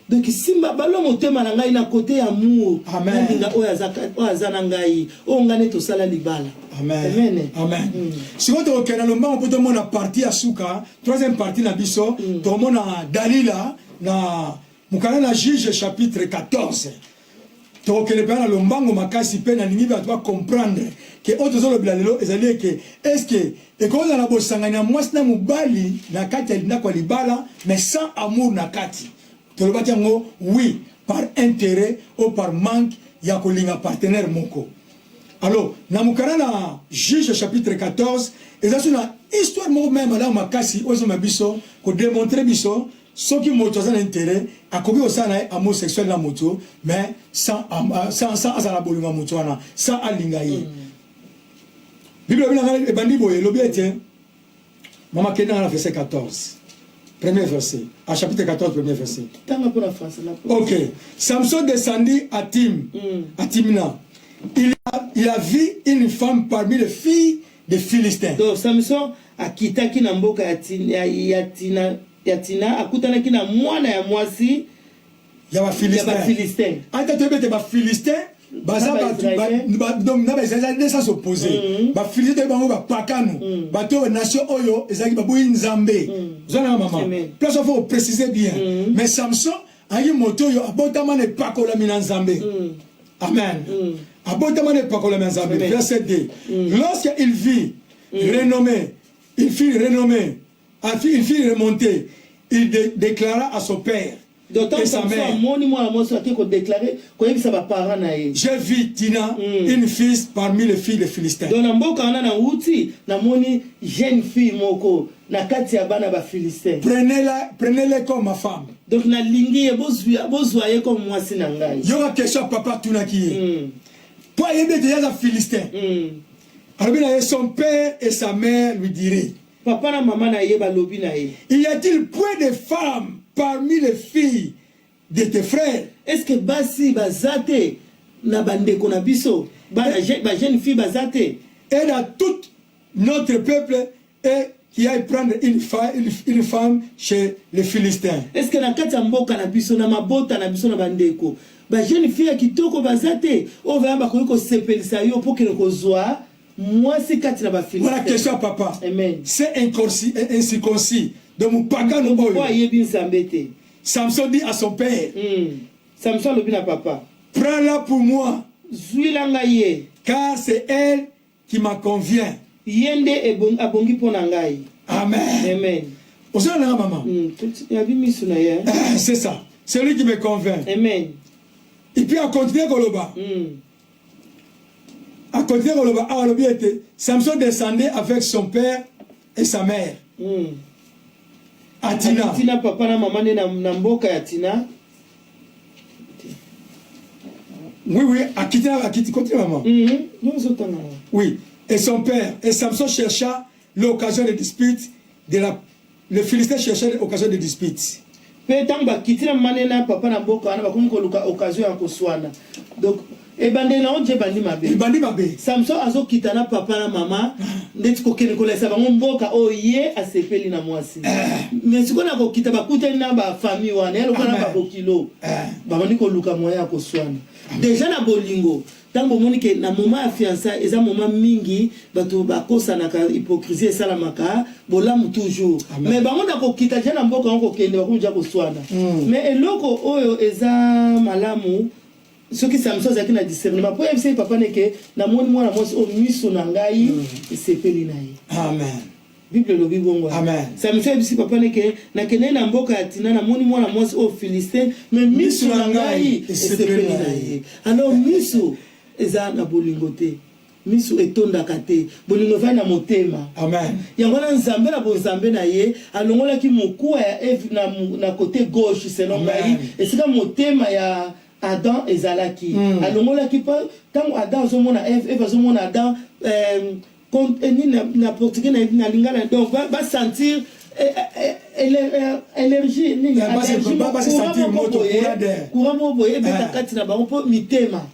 B: donc si balo motema na ngai na côté amour linga oyo azana ngai o ngane to sala libala
A: amen amen si on te okena lomba on peut te mona partie à suka troisième partie na biso to mona Dalila na mukana na Juge chapitre 14 donc le père le mbango makasi pe na ningi ba toi comprendre que autres zo le blalelo ezali que est-ce que et quand on a bosanganya mwasi na mubali na kati ya ndako libala mais sans amour na kati to le batango oui par intérêt ou par manque ya kolinga partenaire moko alors na mukana na Juge chapitre 14 ezali na histoire moko même là makasi ozo mabiso ko démontrer biso ceux qui moto sans intérêt a commis au sein amour sexuel la moto mais sans la bolinga moto na sans alingayi Bible e bandi boye lobiete mama kena na verset 14 premier verset à chapitre 14 premier verset
B: tanga pour la France là
A: OK Samson descendit à Timna il a vu une femme parmi les filles des Philistins
B: donc Samson a quitté ki na mboka ya Tina akutana kina mwana ya mwasi
A: ya ba Philistin ata tebete ba Philistin baza donc na ba Israël ça s'opposer ba Philistin bango ba pakanu bato nation oyo ezaki ba boyi nzambe zona maman place faut préciser bien mais Samson ayi moto yo abotama ne pakola mina nzambe amen abotama ne pakola mina nzambe verset 2 lorsque il vit renommé il fit remonter il déclara à son père et sa mère j'ai vu Tina une fille parmi les filles des Philistins prenez-la comme ma femme
B: donc na lingi bozoye comme moi sinangai
A: yoga question papa tunaki pour aider déjà les Philistins alors son père et sa mère lui diraient
B: papa na maman na yeba lobi na ye
A: y a-t-il point de femmes parmi les filles de tes frères.
B: Est-ce que basi bazate na bandeko na biso ba jeune fille bazate
A: Et dans tout notre peuple et qui aille prendre une femme chez les Philistins.
B: Est-ce que na kati mboka na biso na mabota na biso na bandeko ba jeune fille kitoko bazate o va ba ko sepelisa yo pour que le kozwa moi c'est kati na ba Philistins.
A: Voilà question papa.
B: Amen.
A: C'est incirconcis de mon pagan au boy. Samson dit à son père.
B: Samson le bien papa.
A: Prends-la pour moi. Car c'est elle qui m'a convient.
B: Yende abongi ponangai.
A: Amen.
B: Amen.
A: Vous avez maman. C'est ça. C'est lui qui me convainc.
B: Amen.
A: Et puis à continuer Goloba. À continuer Goloba. Samson descendait avec son père et sa mère. Atina.
B: Atina papa na maman na mboka ya Tina.
A: Oui, continue maman. Oui, et son père, et Samson chercha l'occasion de dispute, le Philistin cherchait l'occasion de dispute.
B: Donc, et bandi na onje bandi mabe.
A: Bandi mabe.
B: Samson azo kitana papa na mama ndeti ko kene ko lesa bango mboka oye asepeli na mwasi. Mais siko na ko kita bakuta na ba famille wana elo kana ba bokilo. Ba bandi ko luka moya ko swana. Déjà na bolingo tango moni ke na moment ya fiançailles eza moment mingi bato bakosa na hypocrisie salamaka bolamu toujours. Mais bango na ko kita jana mboka on ko kende ba kunja ko swana. Mais eloko oyo eza malamu ce qui Samson zaki na discernement pour éviter papa neke na moni mwana mwasi o miso na ngai sepeli na ye.
A: Amen.
B: Bible lobi bongo.
A: Amen.
B: Samson éviter papa neke na kene na mboka ya Tina na moni mwana mwasi o Philistin mais miso na ngai sepeli na ye. Alors miso eza na bolingote. Miso etondaka te bolingo va na motema.
A: Amen.
B: Yango na nzambe na bonzambe na ye alongola ki mokuwa ya Eve na côté gauche selon ngai esika motema ya Adam et Zalaki. Alors, quand Adam zomona Eve zomona Adam, quand na portugais na lingala donc va sentir énergie ni
A: va sentir moto
B: courant moboye beta kati na bango po mitema.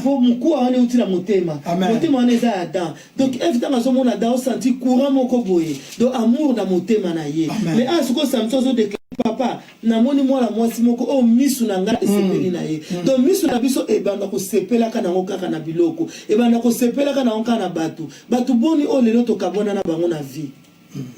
B: Pour mukua wane uti na motema. Motema wane za Adam. Donc Eve tanga zomona Adam sentir courant moko boye. Donc amour na motema na ye. Mais en ce que Samson zo de papa na moni mwana mwasi moko o misu na nga esepeli na ye. Donc misu na biso e banda ko sepela kana ngokaka na biloko. E banda ko sepela kana ngokaka na batu. Batu boni o lelo to kabona na bango na vie.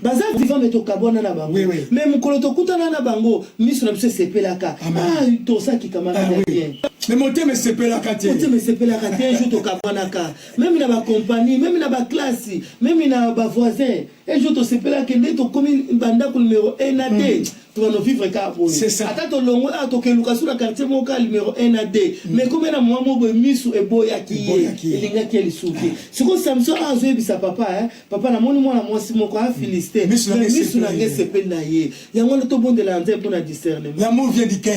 B: Baza vivant mais to kabona na bango. Mais mukolo to kutana na bango misu na biso sepela ka. Ah to ça qui kamana bien.
A: Mais motema sepela ka te.
B: Motema sepela ka te jour to kabona ka. Même na ba compagnie, même na ba classe, même na ba voisin. Et jour to sepela ke ndeto komi banda ko numéro 1 na D. Tu vas nous vivre car pour
A: c'est ça.
B: Attends longo a to ke lukasu na quartier moka numéro 1 na D. Mais comme na moi mo misu e boya ki elinga ki elisuki. Siko Samson a zo bisa papa papa na moni mwana mwasi moko a Philistin. Misu na ngesepeli na ye. Yango to bon de la nzembo na discernement.
A: L'amour vient du cœur.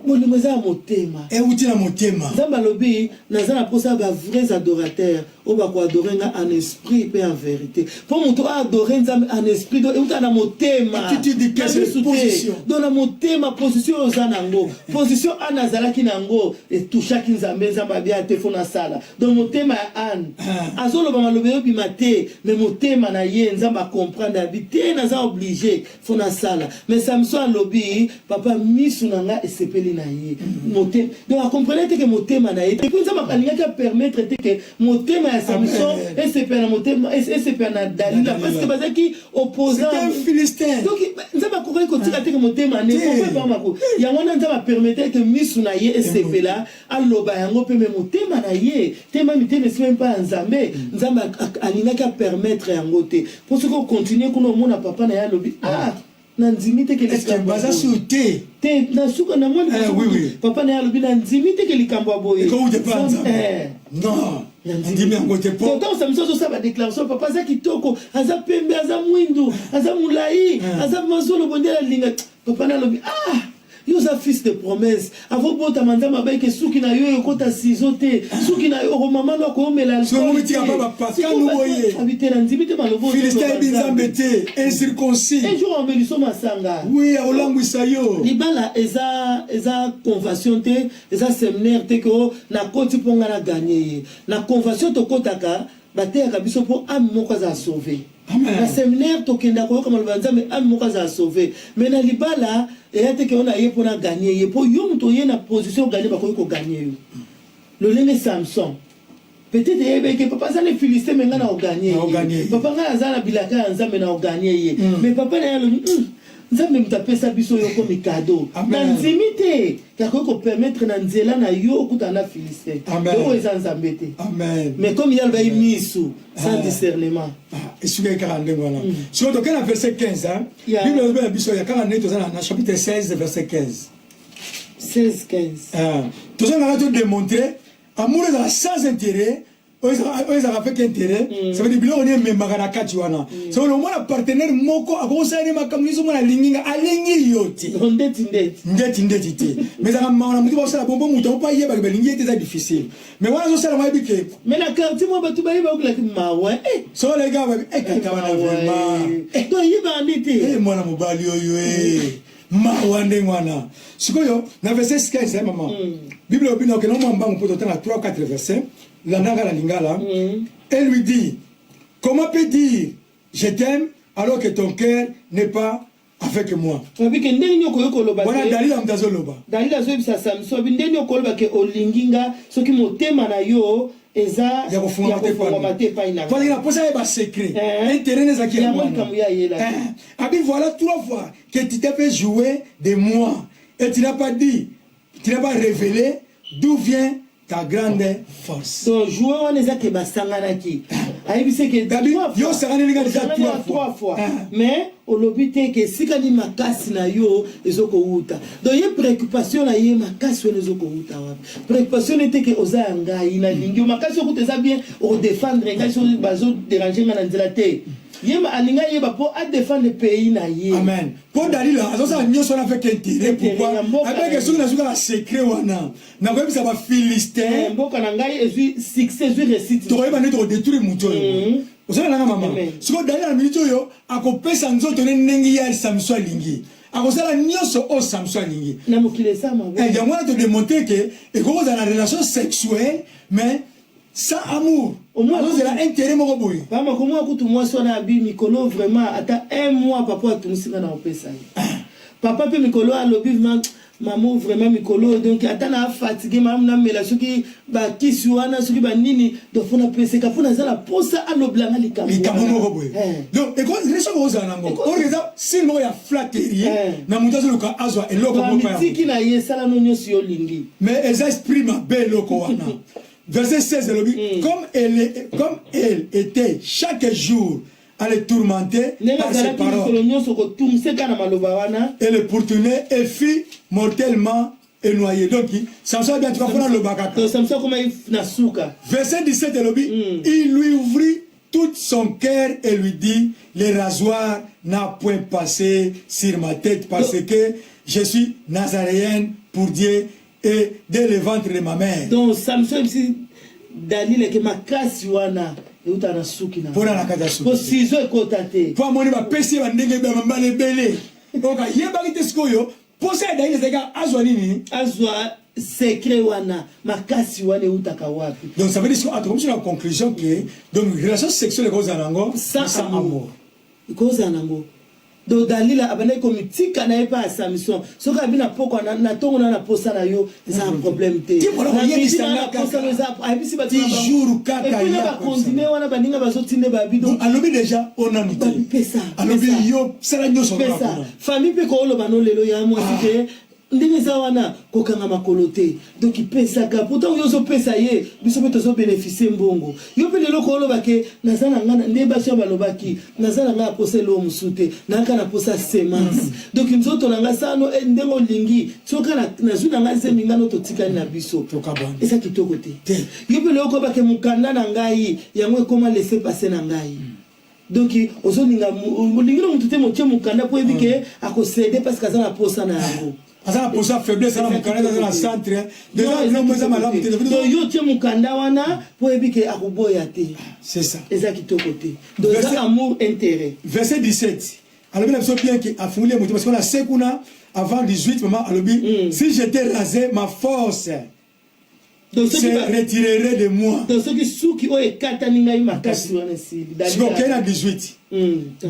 B: Boni moza motema.
A: Et uti na motema.
B: Zamba lobi naza na posa ba vrais adorateurs o ba ko adorer en esprit et en vérité. Pour moto adorer nzambe en esprit do uta na motema.
A: Attitude de quelle position.
B: Dans la motema position ozanango. Position anazala ki nango et toucha ki nzambe nzamba bia te fona sala. Dans motema an. Azolo ba malobe obi mate mais motema na ye nzamba comprendre habiter naza obligé fona sala. Mais Samson lobi papa misu nanga esepeli na ye. Motema. Donc comprenez que motema na ye. Et puis nzamba kalinga ka permettre que motema ya Samson et c'est pas motema et c'est pas na Dalila parce que bazaki opposant.
A: C'est un Philistin.
B: Donc nzamba kokoki kotika te que motema ne peut pas mako. Ya wana nzamba permettre que misu na ye et c'est là aloba yango pe motema na ye. Tema mitema c'est même pas nzambe. Nzamba alinga ka permettre yango te. Pour ce qu'on continue kuno mona papa na ya lobi nanzimite ke
A: likambo baza sauté
B: te na suka na moni papa na yalobi nanzimite ke likambo boye
A: ko uje panza non ndimi yango te po
B: pourtant Samson zo saba déclaration papa za kitoko aza pembe aza mwindu aza mulai aza mazolo bondela linga papa na yalobi yo za fils de promesse avant bota manzama ba ke suki na yo ekota sizote suki na yo mama no ko mela
A: so mo ti aba papa nous voyez
B: habiter na nzibite malobo
A: Philistin binzambete incirconcis
B: un jour on me liso masanga
A: oui olangwisa yo
B: libala eza convention te eza séminaire te ko na koti ponga na gagner na convention to kotaka bateyaka biso po ami moko aza sauver na séminaire tokenda koyoka maloba nzambe ami moko aza sauver mais na libala eya te ke ona ye mpona gagner ye po yo moto ye na position gagner bakoki kogagner yo lolenge Samson peut-être yebeke papa aza na Philistin me nga na ogagner ye papa nga aza na bilaka ya nzambe na ogagner ye mais papa na ye alobi nzambe mutapesa biso yo komi cadeau na nzimi te kakoki kopermettre na nzela na yo okuta na Philistin oyo eza nzambe te mais comme yaloba ye misu sans discernement
A: esuki kaka ndenge wana soki tokei na verset 15 bible elobi na biso ya kaka ndenge toza na chapitre 16 verset 15 tozongaka todémontrer amour ezala sans intérêt oyo ezalaka mpe intérêt ça veut dire biloko ni ememaka na kati wana so omona partenaire moko akokosala ne makambo nyonso omona alinginga alingi yo te ndeti te mais ezalaka mawa na motu bakosala bombo moto mpo ayebaka balingi ye te eza difficile mais wana azosala moyebi ke
B: mais na quartier mo bato bayeba okolaki mawa
A: so lega kaka wana vraiment
B: to yebaka nde te
A: mwana mobali oyo mawa ndenge wana sikoyo na verset 15 mama bible obina okena mwa mbango mpo totanga 3-4 verset l'ananga la lingala, elle lui dit, comment peut dire je t'aime alors que ton cœur n'est pas avec moi? Voilà Dalila mtazoloba.
B: Dalila zobisa Samson bindeni okoloba ke olinginga soki motema na yo eza
A: ya kofunga mate pa ina. Parce qu'il a posé un secret. Intérêt n'est acquis. Abi voilà 3 fois que tu t'es fait jouer de moi et tu n'as pas dit, tu n'as pas révélé d'où vient ta grande force.
B: Donc, jouer on est à Kebasanganaki. Aïbise que
A: yo sarani linga déjà
B: 3 fois. Mais au lobité que si kani makasi na yo ezoko uta. Donc y préoccupation na ye makasi on ezoko uta wa. Préoccupation était que oza ngai na lingi makasi okuteza bien au défendre ngai so bazo déranger na nzela te. Yema alinga yeba po a défendre le pays na ye.
A: Amen. Pour Dalila, azosa nyonso na avec intérêt pourquoi avec que na zuka secret wana. Na ko bisa ba Philistin.
B: Mboka na ngai ezui succès ezui réussite.
A: To yeba neto détruire muto yo. Osala na mama. Siko Dalila na minute yo akopesa nzoto ne nengi ya Samson lingi. Akosala nyonso o Samson lingi.
B: Na mokile sa ma.
A: Et ya mwana te démontrer que et comment dans la relation sexuelle mais sans amour. Au moins, c'est l'intérêt mon boy.
B: Papa, comment écoute moi sur la Bible, Mikolo vraiment attends 1 mois papa tout musika na opesa. Papa pe Mikolo a lobby maman vraiment Mikolo donc attends na fatigué maman na mela soki ba kisi wana soki ba nini donc fona pesa ka fona za la posa a loblanga likambo.
A: Likambo mon boy. Donc et quand les choses aux anango. Or ça si mo ya flatterie na mutazo luka azwa eloko mo pa.
B: Tiki na yesala no nyosi yo lingi.
A: Mais elles expriment belle loko wana. Verset 16 de l'objet, comme elle était chaque jour à les tourmenter par ses paroles, elle le pourtenait et fut mortellement noyé. Donc, Samson a bien trois fois dans le bakaka. Verset 17 de l'objet, il lui ouvrit tout son cœur et lui dit, le rasoir n'a point passé sur ma tête parce que je suis nazaréenne pour Dieu. Et dès le ventre de ma mère.
B: Donc Samson si Dalila ke makasi wana euta na suki na.
A: Pona na kata suki.
B: Po sizo ekotate.
A: Po moni ba pesi ba ndenge ba mambale bele. Donc yeba kite skoyo, posa Dalila zeka azwa nini?
B: Azwa secret wana makasi wana euta ka wapi.
A: Donc ça veut dire que comme sur la conclusion que donc relation sexuelle cause anango sans amour.
B: Cause anango. Donc Dalila abana komitika na epa Samson soka bina poko na tongo na posa na yo c'est un problème te na yebisanga posa no za ayibisi ba
A: toujours kaka ya
B: et puis ba continuer wana baninga bazotinde ba bido
A: alobi déjà on a muté
B: pesa
A: alobi yo sala nyoso
B: pesa famille pe ko lo bano lelo ya mo sike ndenge za wana kokanga makolo te donc ipesaka pourtant yo zo pesa ye biso pe tozo bénéficier mbongo yo pe lelo ko loba ke nazana ngana nde basho balobaki nazana ngana posa lo musute naka na posa semence donc nzoto nanga sano ndengo lingi soka na zuna ngase mingano to tikani na biso et ça kitoko te yo pe lelo ko ba ke mukanda na ngai yango ekoma laisser passer na ngai. Donc ozoninga molingiro mutute moche mukanda po ebike akosede parce que azana posa na yango.
A: Asa pour ça faiblesse na mukanda dans le centre. Déjà non moi ça malamu te.
B: Donc yo tie mukanda wana po ebike akuboya te.
A: C'est ça.
B: Eza kitoko te. Donc ça amour intérêt.
A: Verset 17. Alors bien bien que a foulé moto parce qu'on a sekuna avant 18 maman alobi si j'étais rasé ma force se retirerait de moi.
B: Donc ceux qui sou qui o ekata ninga makasi wana si.
A: Donc il a 18.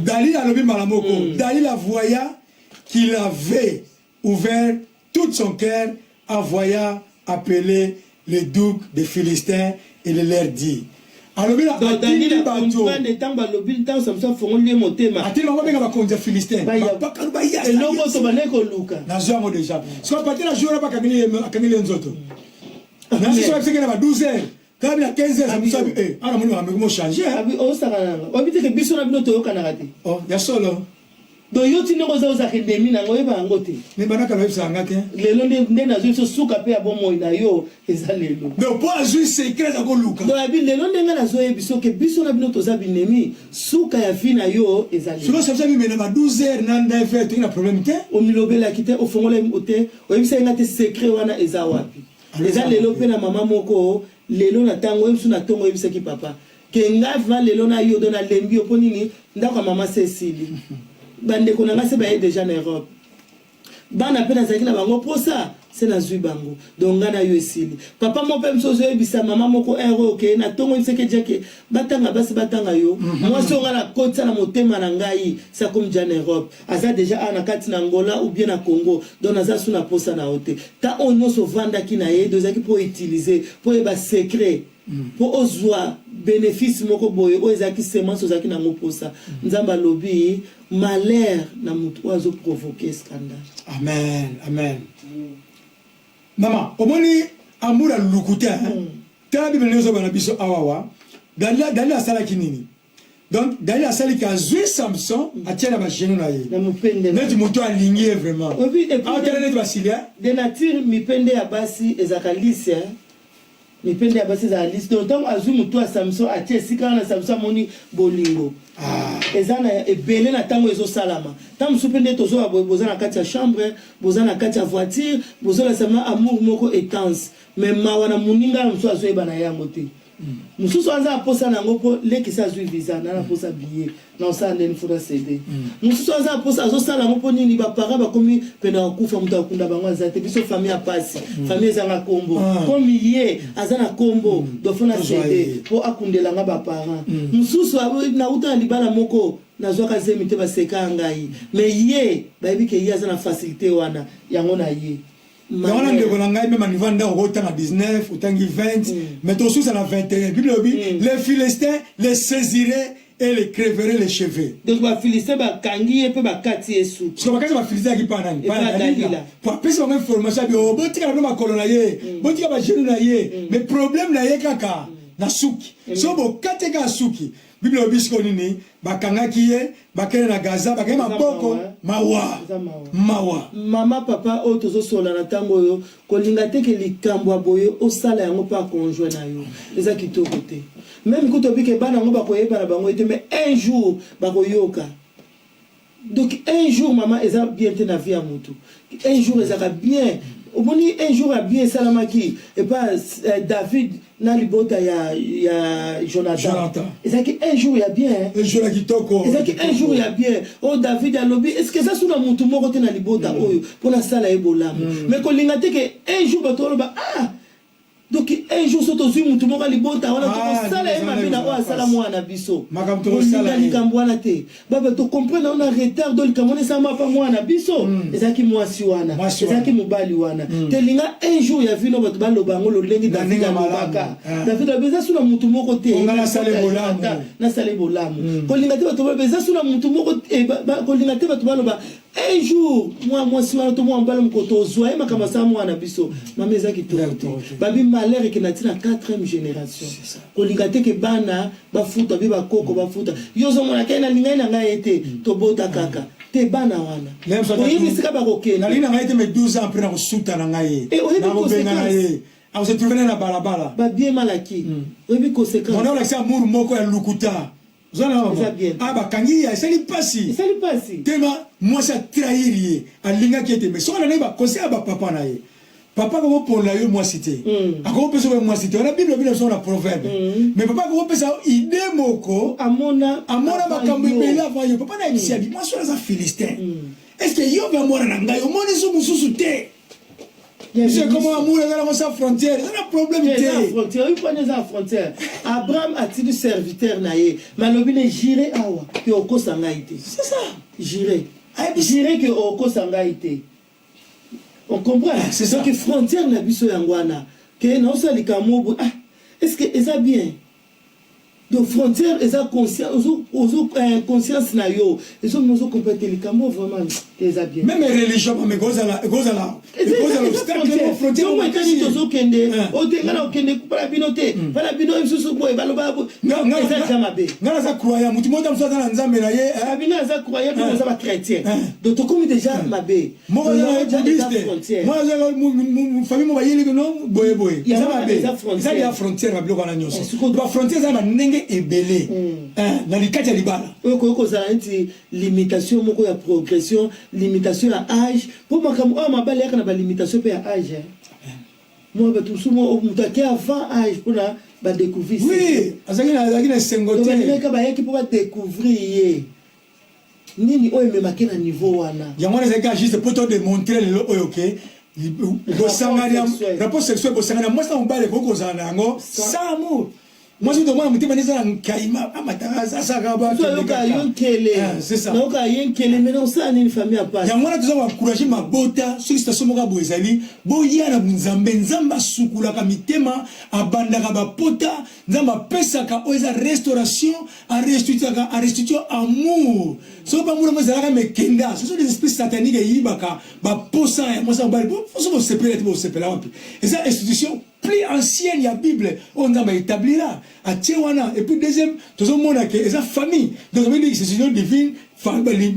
A: Dalil alobi malamoko. Dalil la voya qu'il avait ouvert tout son cœur en voyant appeler les ducs des Philistins et le leur dit. Alors bien
B: Daniel a compris temps balobi temps Samson fongoli motema.
A: Ati longo benga bakonza Philistin. Ba kaluba ya.
B: Et longo to baneko luka.
A: Na zongo déjà. Parce que partir la journée pas kamili nzoto. Na si soit que na ba 12h. Quand il a 15h Samson ana moni ba mo changer.
B: Abi o saka. Obi te ke biso na bino to yoka na kati.
A: Oh, ya solo.
B: Donc yo tino ko za khidemi na ngoyeba ngote.
A: Ne banaka lo yebisa ngake.
B: Lelo nde na zo suka pe abomo na yo eza lelo.
A: Mais pour azui secret za ko luka.
B: Donc abi lelo nde na zo yebiso ke biso na bino to za binemi suka ya fina yo eza lelo.
A: Solo Samson mi na 12h na 9h to ina problème te.
B: O milobela kite o fongola mote o yebisa ngate secret wana eza wapi. Eza lelo pe na mama moko lelo na tango yebisa na tongo yebisa ki papa. Ke ngava lelo na yo dona lembi oponini ndako mama Cécile. Bande konanga se baye déjà en Europe. Bana pena zaki na bango posa c'est na zui bango. Donc ngana yo esili. Papa mo pe msozo ebisa mama moko ero ke na tongo iseke jeke batanga basi batanga yo. Moi so ngana kotsa na motema na ngai ça comme déjà en Europe. Aza déjà ana kati na Angola ou bien na Congo. Donc naza suna posa na hote. Ta onyo so vanda ki na ye dozaki pour utiliser pour eba secret. Pour ozwa bénéfice moko boye o ezaki semence ozaki na moposa. Nzamba lobi malheur na mutu ozo provoquer scandale.
A: Amen, amen. Maman, omoni amura lukuta. Ta Bible nezo bana biso awawa. Dalila sala kinini. Donc Dalila sala ki azui Samson atiana ba genou na ye.
B: Na mupende.
A: Neti moto aligné vraiment.
B: Obi et puis
A: neti basilia.
B: De nature mipende ya basi ezakalisi mipende ya basi za liste. Donc azui mutu a Samson atie sika na Samson moni bolingo. Ezana ebele na tango ezo salama. Tam supende tozo boza na kati ya chambre, boza na kati ya voiture, boza la sama amour moko intense. Mais mawana muninga mso azo ebana yango te. Mususu anza aposa nango po lekisa zui visa na posa billet na osande ni fura CD. Mususu anza aposa azo sala ngo po nini ba para ba komi pena kufa muta akunda bango azate biso famille apasi, famille zanga kombo. Komi ye azana kombo do funa CD po akundela nga ba para. Mususu na uta libala moko na zoka zemite ba seka ngai. Mais ye ba bike ye azana facilité wana yango na ye.
A: On a même à niveau de 19 ou 20, mais tout ça à 21. Les Philistins les saisiraient et les crèveraient les cheveux.
B: Donc les Philistins va kangi et peut va kati esu.
A: Ce qu'on va les Philistins qui parlent. Pour appeler ça une information, bon tu as ma colonnaie, bon tu as ma genou mais problème là kaka na suki. So bo kateka suki. Bible obisco nini bakanga kiye bakene na Gaza bakene maboko mawa
B: mama papa o tozo sola na tango yo kolinga te ke likambo boye o sala yango pa conjoint na yo eza kitoko te même ko to bike bana ngo bakoyeba na bango ete mais un jour bakoyoka. Donc un jour maman eza bien te na vie ya mutu un jour eza bien omoni un jour a bien salamaki et pas David na libota ya Jonathan. Ezaki un jour ya bien.
A: Un jour la kitoko.
B: Ezaki un jour ya bien. Oh David a lobby. Est-ce que ça sous la mutu moko te na libota oyo pour la sala ebolam. Mais ko lingate ke un jour batolo ba donc un jour soto zui mutu moko libota wana to sala e mabina o sala mwana biso.
A: Makamto sala
B: likambo wana te. Baba to comprendre on a retard do likambo ne sama pa mwana biso. Ezaki mwasi wana. Ezaki mobali wana. Te linga un jour ya vino bato baloba ngolo lengi David amabaka. David abeza sula mutu moko te.
A: Na sala bolamu.
B: Na sala bolamu. Ko linga te bato babeza sula mutu moko ko linga te bato baloba un jour moi si wana to moi mbala mkoto zwa e makama sa mwana biso. Mama ezaki to. Babi malheur qui n'a tina 4e génération. Koligate ke bana bafuta bi bakoko bafuta. Yozo mona kaina lingai na ngai ete to bota kaka. Te bana wana. Oyibi sika bakokena.
A: Na lina ngai te me 12 ans après na kosuta na ngai.
B: Na kobenga na ye.
A: On se trouve na balabala.
B: Ba bien malaki. Oyibi conséquence.
A: On a l'accès amour moko ya lukuta. Ah, bah, Kangi, ça lui passe.
B: Ça lui passe.
A: Tema, moi, ça trahir, à l'inga qui était. Mais si on a pas conseil à papa, naïe. Papa, comment pour la moi cité. À comment peut se moi cité. On a Bible, on a proverbe. Mais papa, comment peut ça, idée moko.
B: Amona,
A: ma camouille, avant, papa n'a ici, moi, je suis un Philistin. Est-ce que yo va mourir en gagne? Au moins, ils sont sous-soutés. C'est comment amour est dans sa frontière. C'est un problème.
B: Il faut des frontières. Abraham a-t-il serviteur naïe? Malobine j'irai awa que oko sangaïté. C'est ça. J'irai. J'irai que oko sangaïté. On comprend. C'est ça que frontière na biso yangwana. Que non ça les kamobo. Est-ce que ça bien? Donc frontière eza conscience conscience na yo. Ils ont nous compléter les kamo vraiment ça bien.
A: Même religion mais goza là. L'obstacle de frontière.
B: Comment est-ce que tozo kende? O te ngana okende para binote. Para bino imsusu boy baloba. Eza jamabe.
A: Ngana za croyant, mutu moto mso na nzambe na ye.
B: Abina za croyant que nous sommes chrétiens. Donc to comme déjà mabe.
A: Moi je suis moi je famille mo bayeli no boye. Eza mabe. Eza ya frontière mabe ko na nyonso. Ba frontière za ba ndenge ebelé dans les quatre libala limitation moko ya progression limitation à âge pour makam o mabale yakana ba limitation pe à âge moi ba tout souvent mutaki avant âge pour la ba découvrir oui azaki na sengote
B: donc ba yaki pour ba découvrir nini o ememaki na niveau wana
A: yango na zaka juste pour te démontrer le oyoke bosangana rapport sexuel bosangana moi ça on bale ko kozana ngo sans amour. Moi, je demande à mon témoin, c'est ça.
B: Donc, il mais non, ça, une famille à part.
A: Il y a moi, tu dois encourager ma bota, sur station Moga Boezali, Boya, la Nzambe, Nzamba Sukula, Kamitema, Abandaka Pota, Nzamba Pesaka, Oeza restauration, à restituer amour. Ce n'est pas moi, mais Kenda, ce sont des esprits sataniques et Ibaka, Posa, moi, ça va aller, faut se séparer, et ça, institution. Plus ancienne, il y a la Bible, on a établi là, à Tchewana. Et puis deuxième, tout le monde a une famille. Donc on dit que c'est une divine,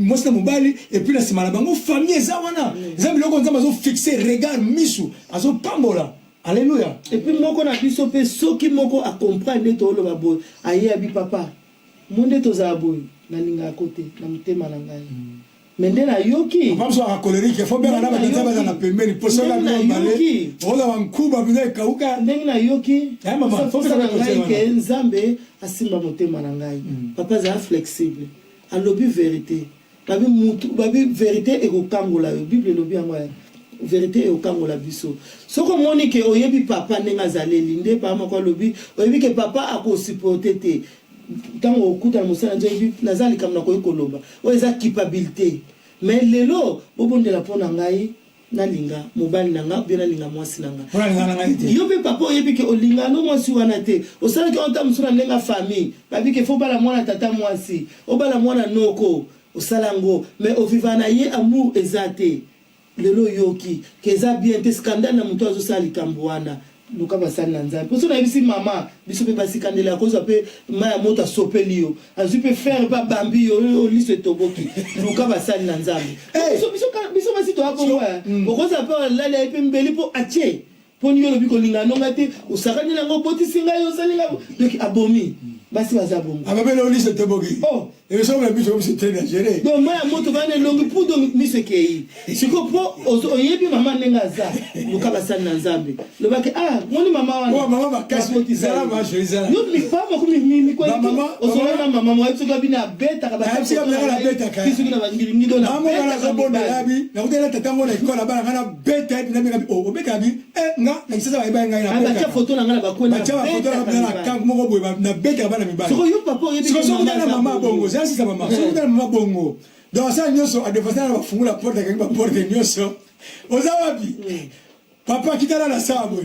A: moi c'est mon bali, et puis là c'est ma famille, Zawana. Les amis, on a fixé, regard, misou, à son pambola. Alléluia.
B: Et puis moi qu'on a pu sauver, ceux qui m'ont à comprendre, tout le monde, aïe, abi papa, mon de tos aboy, naninga à côté, namutema nangai. Mais na yoki
A: on va se à colérique il faut bien là dans la pembeni pour ça là balé on a un coup babine kauka
B: na yoki
A: maman faut que ça
B: que nzambe asimba motema na ngai papa za flexible a lobi vérité babi vérité et kokangola bible lobi yango vérité et kokangola biso soko moni ke oyebi papa nenga zaleli nde pa mako lobi oyebi ke papa akosupporter te tango okuta musana nje nazali kamna ko ekoloba o eza culpabilité mais lelo bobondela pona ngai nalinga mobali nanga bien nalinga mwasi nanga yo pe papa yebi ke olinga no mwasi wana te osala ke onta musuna nenga famille babi ke fo bala mwana tata mwasi o bala mwana noko osala ngo mais o vivana ye amour ezate lelo yoki keza bien te scandale na muto azo sali kambwana luka basali na nzambe poso na bisi mama biso pe basikandela koza pe maya mota sopeli yo azu pe faire pa bambi yo liso toboki luka basali na nzambe biso basi to abongo okoza pa lala pe mbeli po atie poni yo lobi ko linga nonga te usakani na ngo boti singa yo salinga donc abomi basi bazabongo
A: ababele o liso toboki et so na biso c'est très géré
B: donc maya moto bana longi pour donc misekei siko po oyebi mama nenga za luka basali na nzambe lobaki moni mama wana
A: mama bakasi zala ba jeza
B: yo mi fama ko mi ko
A: mama
B: osola mama mo etso ka bina beta ka ba
A: kasi ya na beta ka
B: kisu kina bangiringi do na
A: beta ka bonda labi na kutela tatango na ikola bana kana beta na meka o beta bi nga na sasa ba ngai na beta
B: ba photo na ngala ba ko na
A: ba photo na kangu moko boy na beta bana mibala
B: siko yo papa yebi
A: na mama bongo ça c'est mama so na mama bongo donc ça nyoso a defasa na bafungula porte ka porte nyoso ozawapi papa kitala na sabo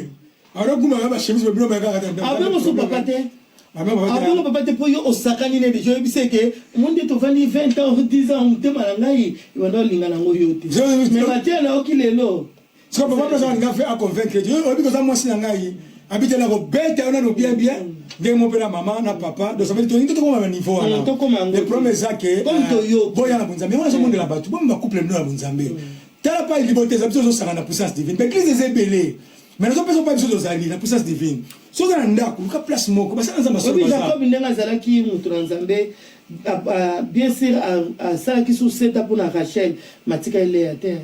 A: arokuma ba chemise be bloma ka
B: abemo so papa te abemo papa te po yo osakani ne de jo bisé que monde to vandi 20 ans 10 ans te malangai iwando linga nango yote mais matia na okilelo
A: so papa pesa nga fait à convaincre Dieu obi ko sa mo sinangai habite na ko bête on a no bien de mon père maman na papa donc ça veut dire tout comme niveau là le premier ça que boya na bunzambe on a ce monde là bas tout bon couple no na bunzambe tala pas liberté ça besoin ça na puissance divine l'église est belée mais nous avons pas besoin de zali la puissance divine so dans ndako ka place moko ba ça nzamba so
B: oui Jacob ndenga zalaki mutu nzambe bien sûr à ça qui sous cette pour Rachel matika ile ya terre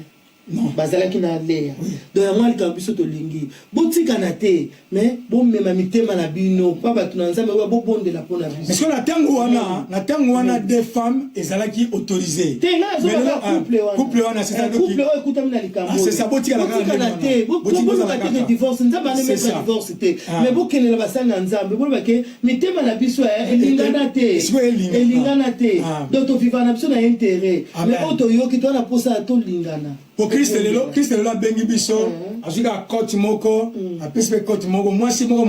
A: non
B: bazalaki na Léa donc yango likambiso to lingi botika na te mais bon mema mitema na bino pa batu na nzambe wa bobondela pona biso
A: parce que na tango wana deux femmes ezalaki autorisées
B: tenga zo couple wana
A: c'est ça
B: couple écoute na likambo
A: c'est ça botika
B: na te botika na te divorce nzambe na mettre divorce te mais bokene la basanga nzambe boloba ke mitema na biso elingana te elingana te donc to vivana biso na intérêt mais auto yoki to na posa to lingana
A: pour Christ lelo bengi biso azuka koti moko apespe koti moko mwasi moko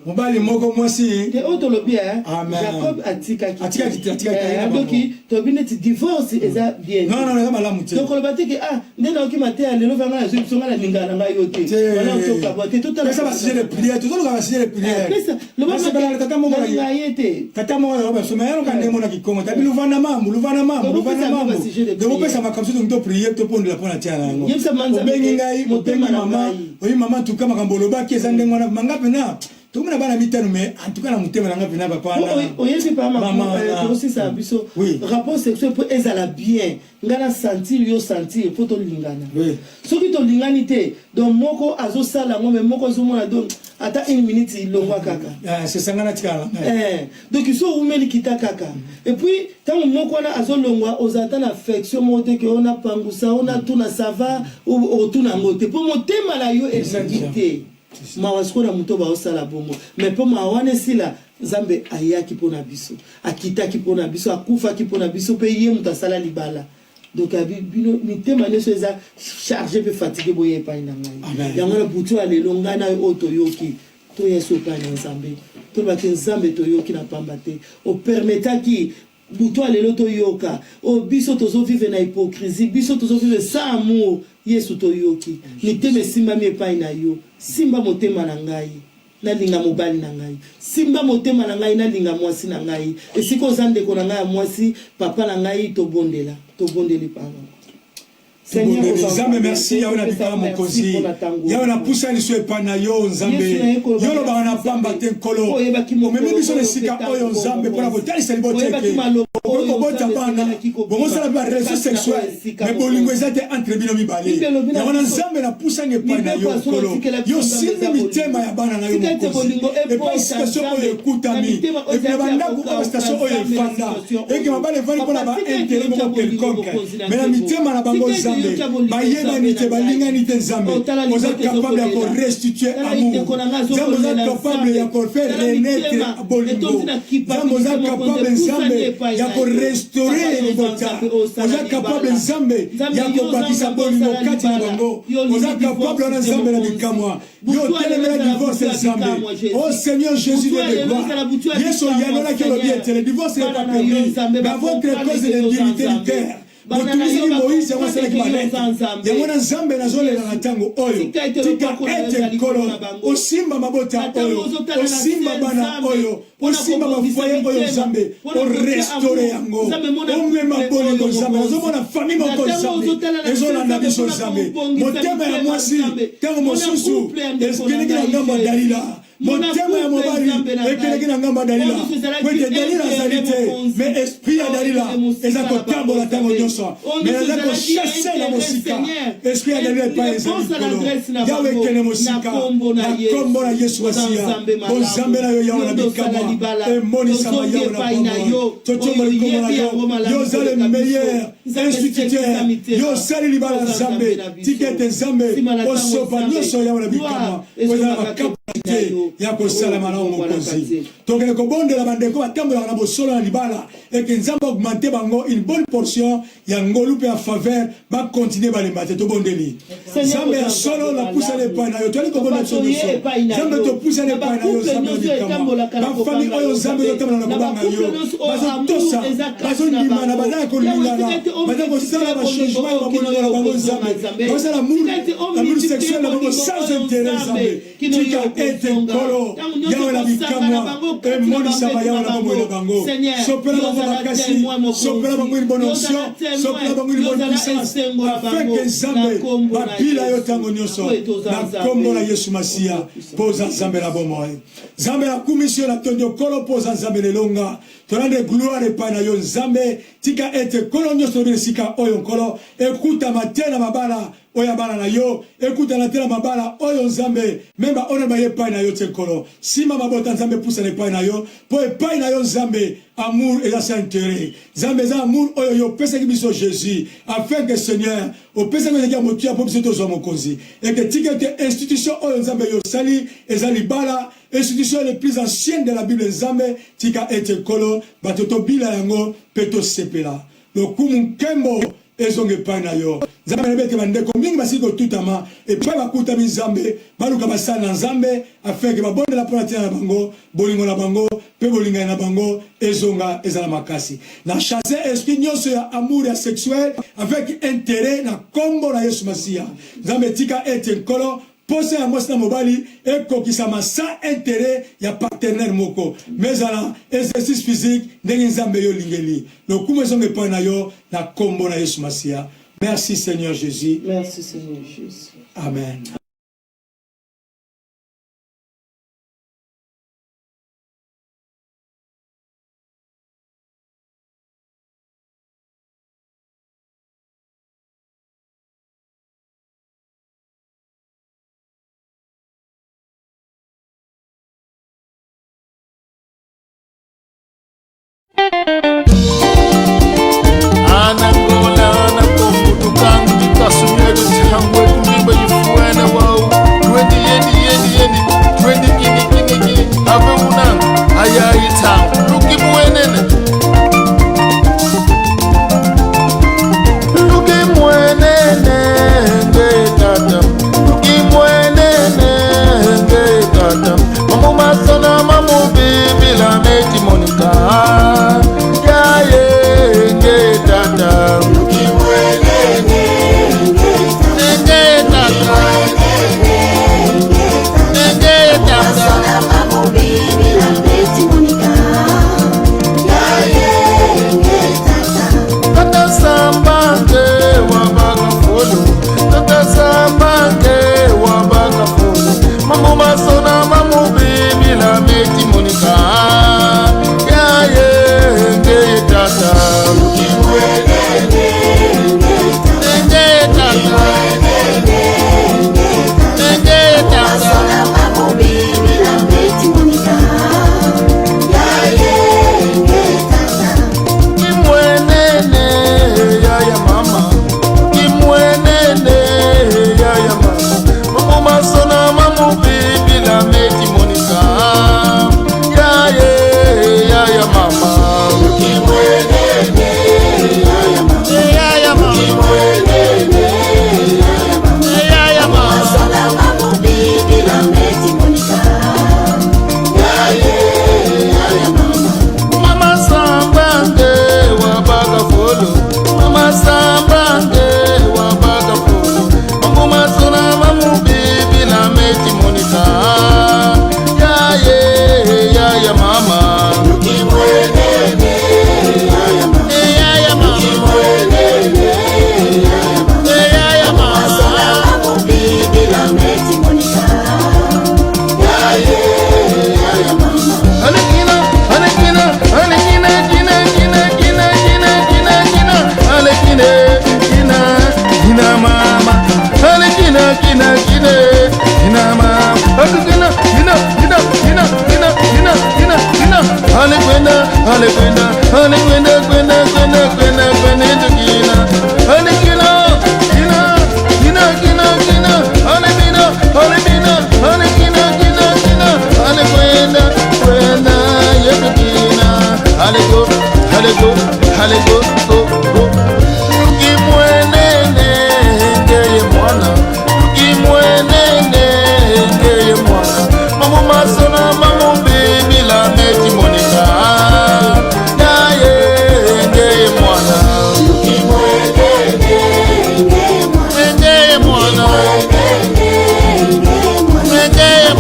A: mobali moko mwasi
B: te autolobi
A: amen
B: Jacob atika
A: donc
B: to bineti divorce eza bien
A: non eza malamu te
B: donc le batiki ndena okimate lelo vanga na zipso ngala lingana ngayo te wala utoka bote tout à
A: ça va signer les prières tout le va signer les prières
B: le mama
A: tata moko
B: ngayete
A: tata moko ba soma yalo kande mona kikongo tabi luvana mambu de bopesa makamso to prier to pondela pona tiana yango obengi ngai oyi mama tuka makambo lobaki ezande mwana manga pena tout le monde a bana mitano mais en tout cas la mutema nanga pena papa na
B: oyezi pa mama aussi ça biso rapport sexuel pour ezala bien ngana sentir yo sentir pour to lingana soki to lingani te donc moko azo sala ngome moko zo mona donc ata une minute longwa kaka
A: c'est sangana tikala
B: donc il faut umeli kita kaka et puis tant moko na azo longwa ozata na affection mote ke ona pangusa ona tuna sava ou tuna ngote pour motema la yo ezangité mawasko muto ba osala bongo mais pour mawane sila Nzambe ayaki pona biso akitaki pona biso akufaki pona biso pe ye muta sala libala donc bino mitema neso eza chargé pe fatigué boye pa ina ngai yango na butu alelonga na oto yoki to yeso pa na Nzambe to ba Nzambe to yoki na pamba te o permetaki butu alelo to yoka o biso tozo vivre na hypocrisie biso tozo vivre sans amour yesu to yoki mitema simba mi pa ina yo simba motema na ngai na linga mobali na ngai simba motema na ngai na linga mwasi na ngai esiko zande ko na ngai mwasi papa na ngai to bondeli pardon
A: Seigneur Nzambe merci ya ona bikala mokozi ya ona pusa ni so epana yo Nzambe yo lo bana pamba te nkolo omemi biso le sika oyo Nzambe pona botalisa liboteke ko bota bana bongo sala ba relation sexuelle mais bolingo ezate entre bino mibale ya ona Nzambe na pusa ni epana yo nkolo yo simbi mitema ya bana na yo mokozi et pas station oyo ekutami et puis banda ku ba station oyo efanda et que mabale vali pona ba intérêt moko quelconque mais na mitema na bango Nzambe bayebani te balingani te Nzambe oza capable ya ko restituer amour Nzambe oza capable ya ko faire renaître bolingo Nzambe oza capable Nzambe ya ko restaurer libota oza capable Nzambe ya ko bakisa bolingo kati na bango oza capable na Nzambe na bikamwa yo telemela divorce Nzambe oh Seigneur Jésus de gloire Yesu yanola ke lobiete le divorce n'est pas permis dans votre cause de l'indemnité du terre Motumizi Moïse yango salaki malete yango na Nzambe nazolela na ntango oyo tika ete nkolo osimba mabota oyo osimba bana oyo osimba bafoye oyo Nzambe orestore yango omema bolingo Nzambe nazomona famille moko Nzambe ezolanda biso Nzambe motema ya mwasi ntango mosusu ekeleki na ngambo ya Dalila motema ya mobali ekeleki na ngambo ya Dalila kwete Dalila azali te mais esprit ya Dalila eza kotambola ntango nyonso mais eza kochasse na mosika esprit ya Dalila epai ezali kolo yawe ekele mosika na kombo na Yesu Masiya bonzambe na yo yawe na bikamwa emonisama yawe na kombo totombo likombo na yo yo oza le meilleur instituteur yo osali libala Nzambe tika ete Nzambe osopa nyonso yawe na bikamwa kozala bakapasite ya kosalama na mokonzi tokende kobondela bandeko batambolaka na bosolo na libala eke Nzambe augmente bango une bonne portion ya ngolu mpe ya faveur bakontinue balemba te tobondeli Nzambe ya solo na pusana epai na yo toali kobonda biso nyonso Nzambe topusana epai na yo Nzambe na bikamwa bafamille oyo Nzambe ezotambola na kobanga yo bazotosa bazondimana bazala kolingana baza kosala bachangement ya bamonano na bango Nzambe bazala amour sexuel na bango sans intérêt Nzambe tika ete kolo yawe na bikamwa emonisa bayawe na bomoi na bango sopela bango makasi sopela bango une bonne onction sopela bango une bonne puissance afin que nzambe babila yo ntango nyonso na kombo na Yesu Masiya poza nzambe na bomoi nzambe akumisi yo na tondi okolo poza nzambe lelonga tolande gloire epai na yo nzambe tika ete kolo nyonso tobeli esika oyo nkolo ekutama te na mabala oya bana na yo ekutana te na mabala oyo nzambe memba ona baye epai na yo te nkolo sima mabota nzambe pusa na epai na yo po epai na yo nzambe amour eza sa intérêt nzambe eza amour oyo yo opesaki biso Jésus afin que Seigneur opesaki ezaki ya motuya po biso tozwa mokonzi eke tika ete institution oyo nzambe yosali eza libala institution le plus ancienne de la Bible nzambe tika ete kolo bato tobila yango mpe tosepela lokumu nkembo ezonge epai na yo nzambe na bete bandeko mingi basili kotutama epai bakutami nzambe baluka basala na nzambe afin babondela mpona tina na bango bolingo na bango mpe bolingani na bango ezonga ezala makasi na chasse esprit nyonso ya amour ya sexuel avec intérêt na kombo na Yesu Masiya nzambe tika ete nkolo pose ya mwasi na mobali ekokisama sans intérêt ya partenaire moko mais ala exercice physique ndenge nzambe yo lingeli lokumu ezonga epai na yo na kombo na Yesu Masiya. Merci Seigneur Jésus.
B: Merci Seigneur Jésus.
A: Amen.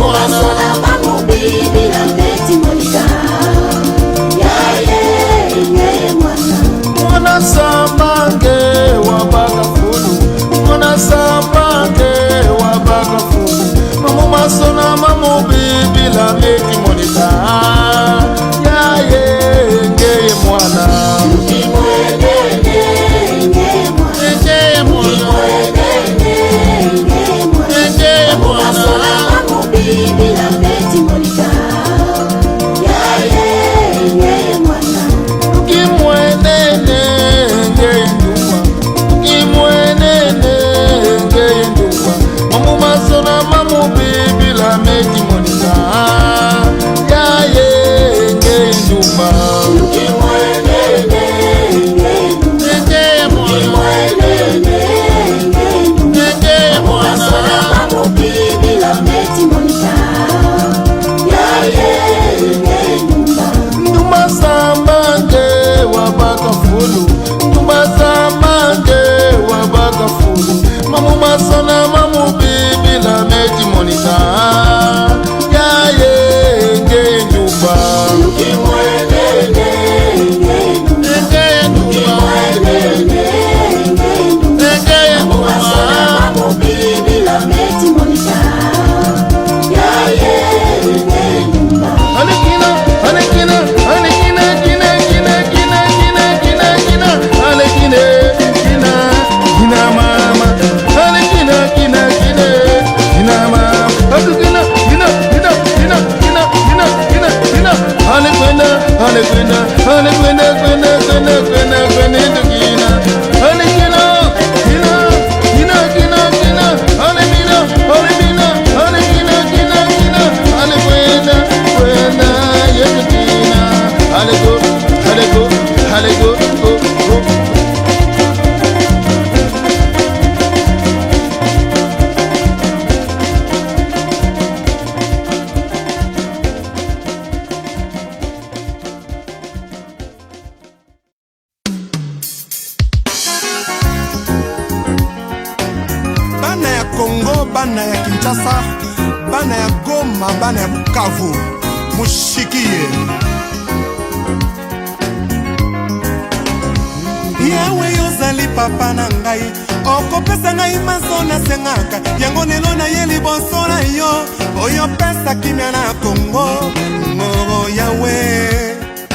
C: Mwana fulu tubasa mange wabaga fulu mamu masona mamu bibi la meji monita ya ye nge nyumba
D: bana ya Kinshasa, bana ya Goma, bana ya Bukavu, mushikie yawe yozali papa na ngai okopesa ngai maso na sengaka yango lelo na ye liboso na yo oyo pesa kimia na Congo ngoro yawe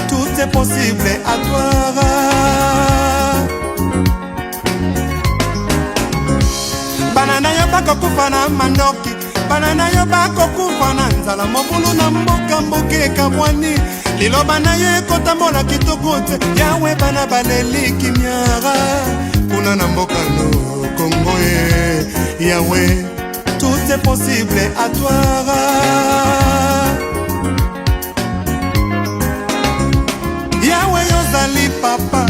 D: tout est possible à toi. Banana yo bako kufa na mandoki, banana yo bako kufa na nzala mobulu na mboka mboke kabwani liloba na ye kotambola kitoko te yawe bana baleli kimiara kuna na mboka no Congo ye yawe tout est possible à toi. Yawe yozali papa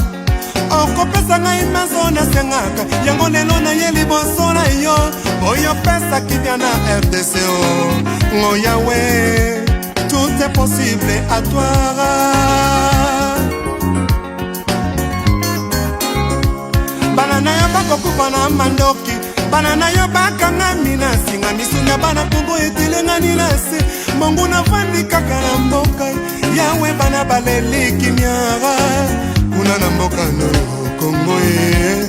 D: okopesa ngai maso na sengaka yango lelo na ye liboso na yo oyo pesa kidia na RDCO ngo yawe tout est possible à toi. Banana yo bako kufa na mandoki, banana yo bakanga mina singa misunya bana Kongo etelenga nilase mongu na vandi kaka na mboka yawe bana baleli kimiara kuna na mboka no Congo ye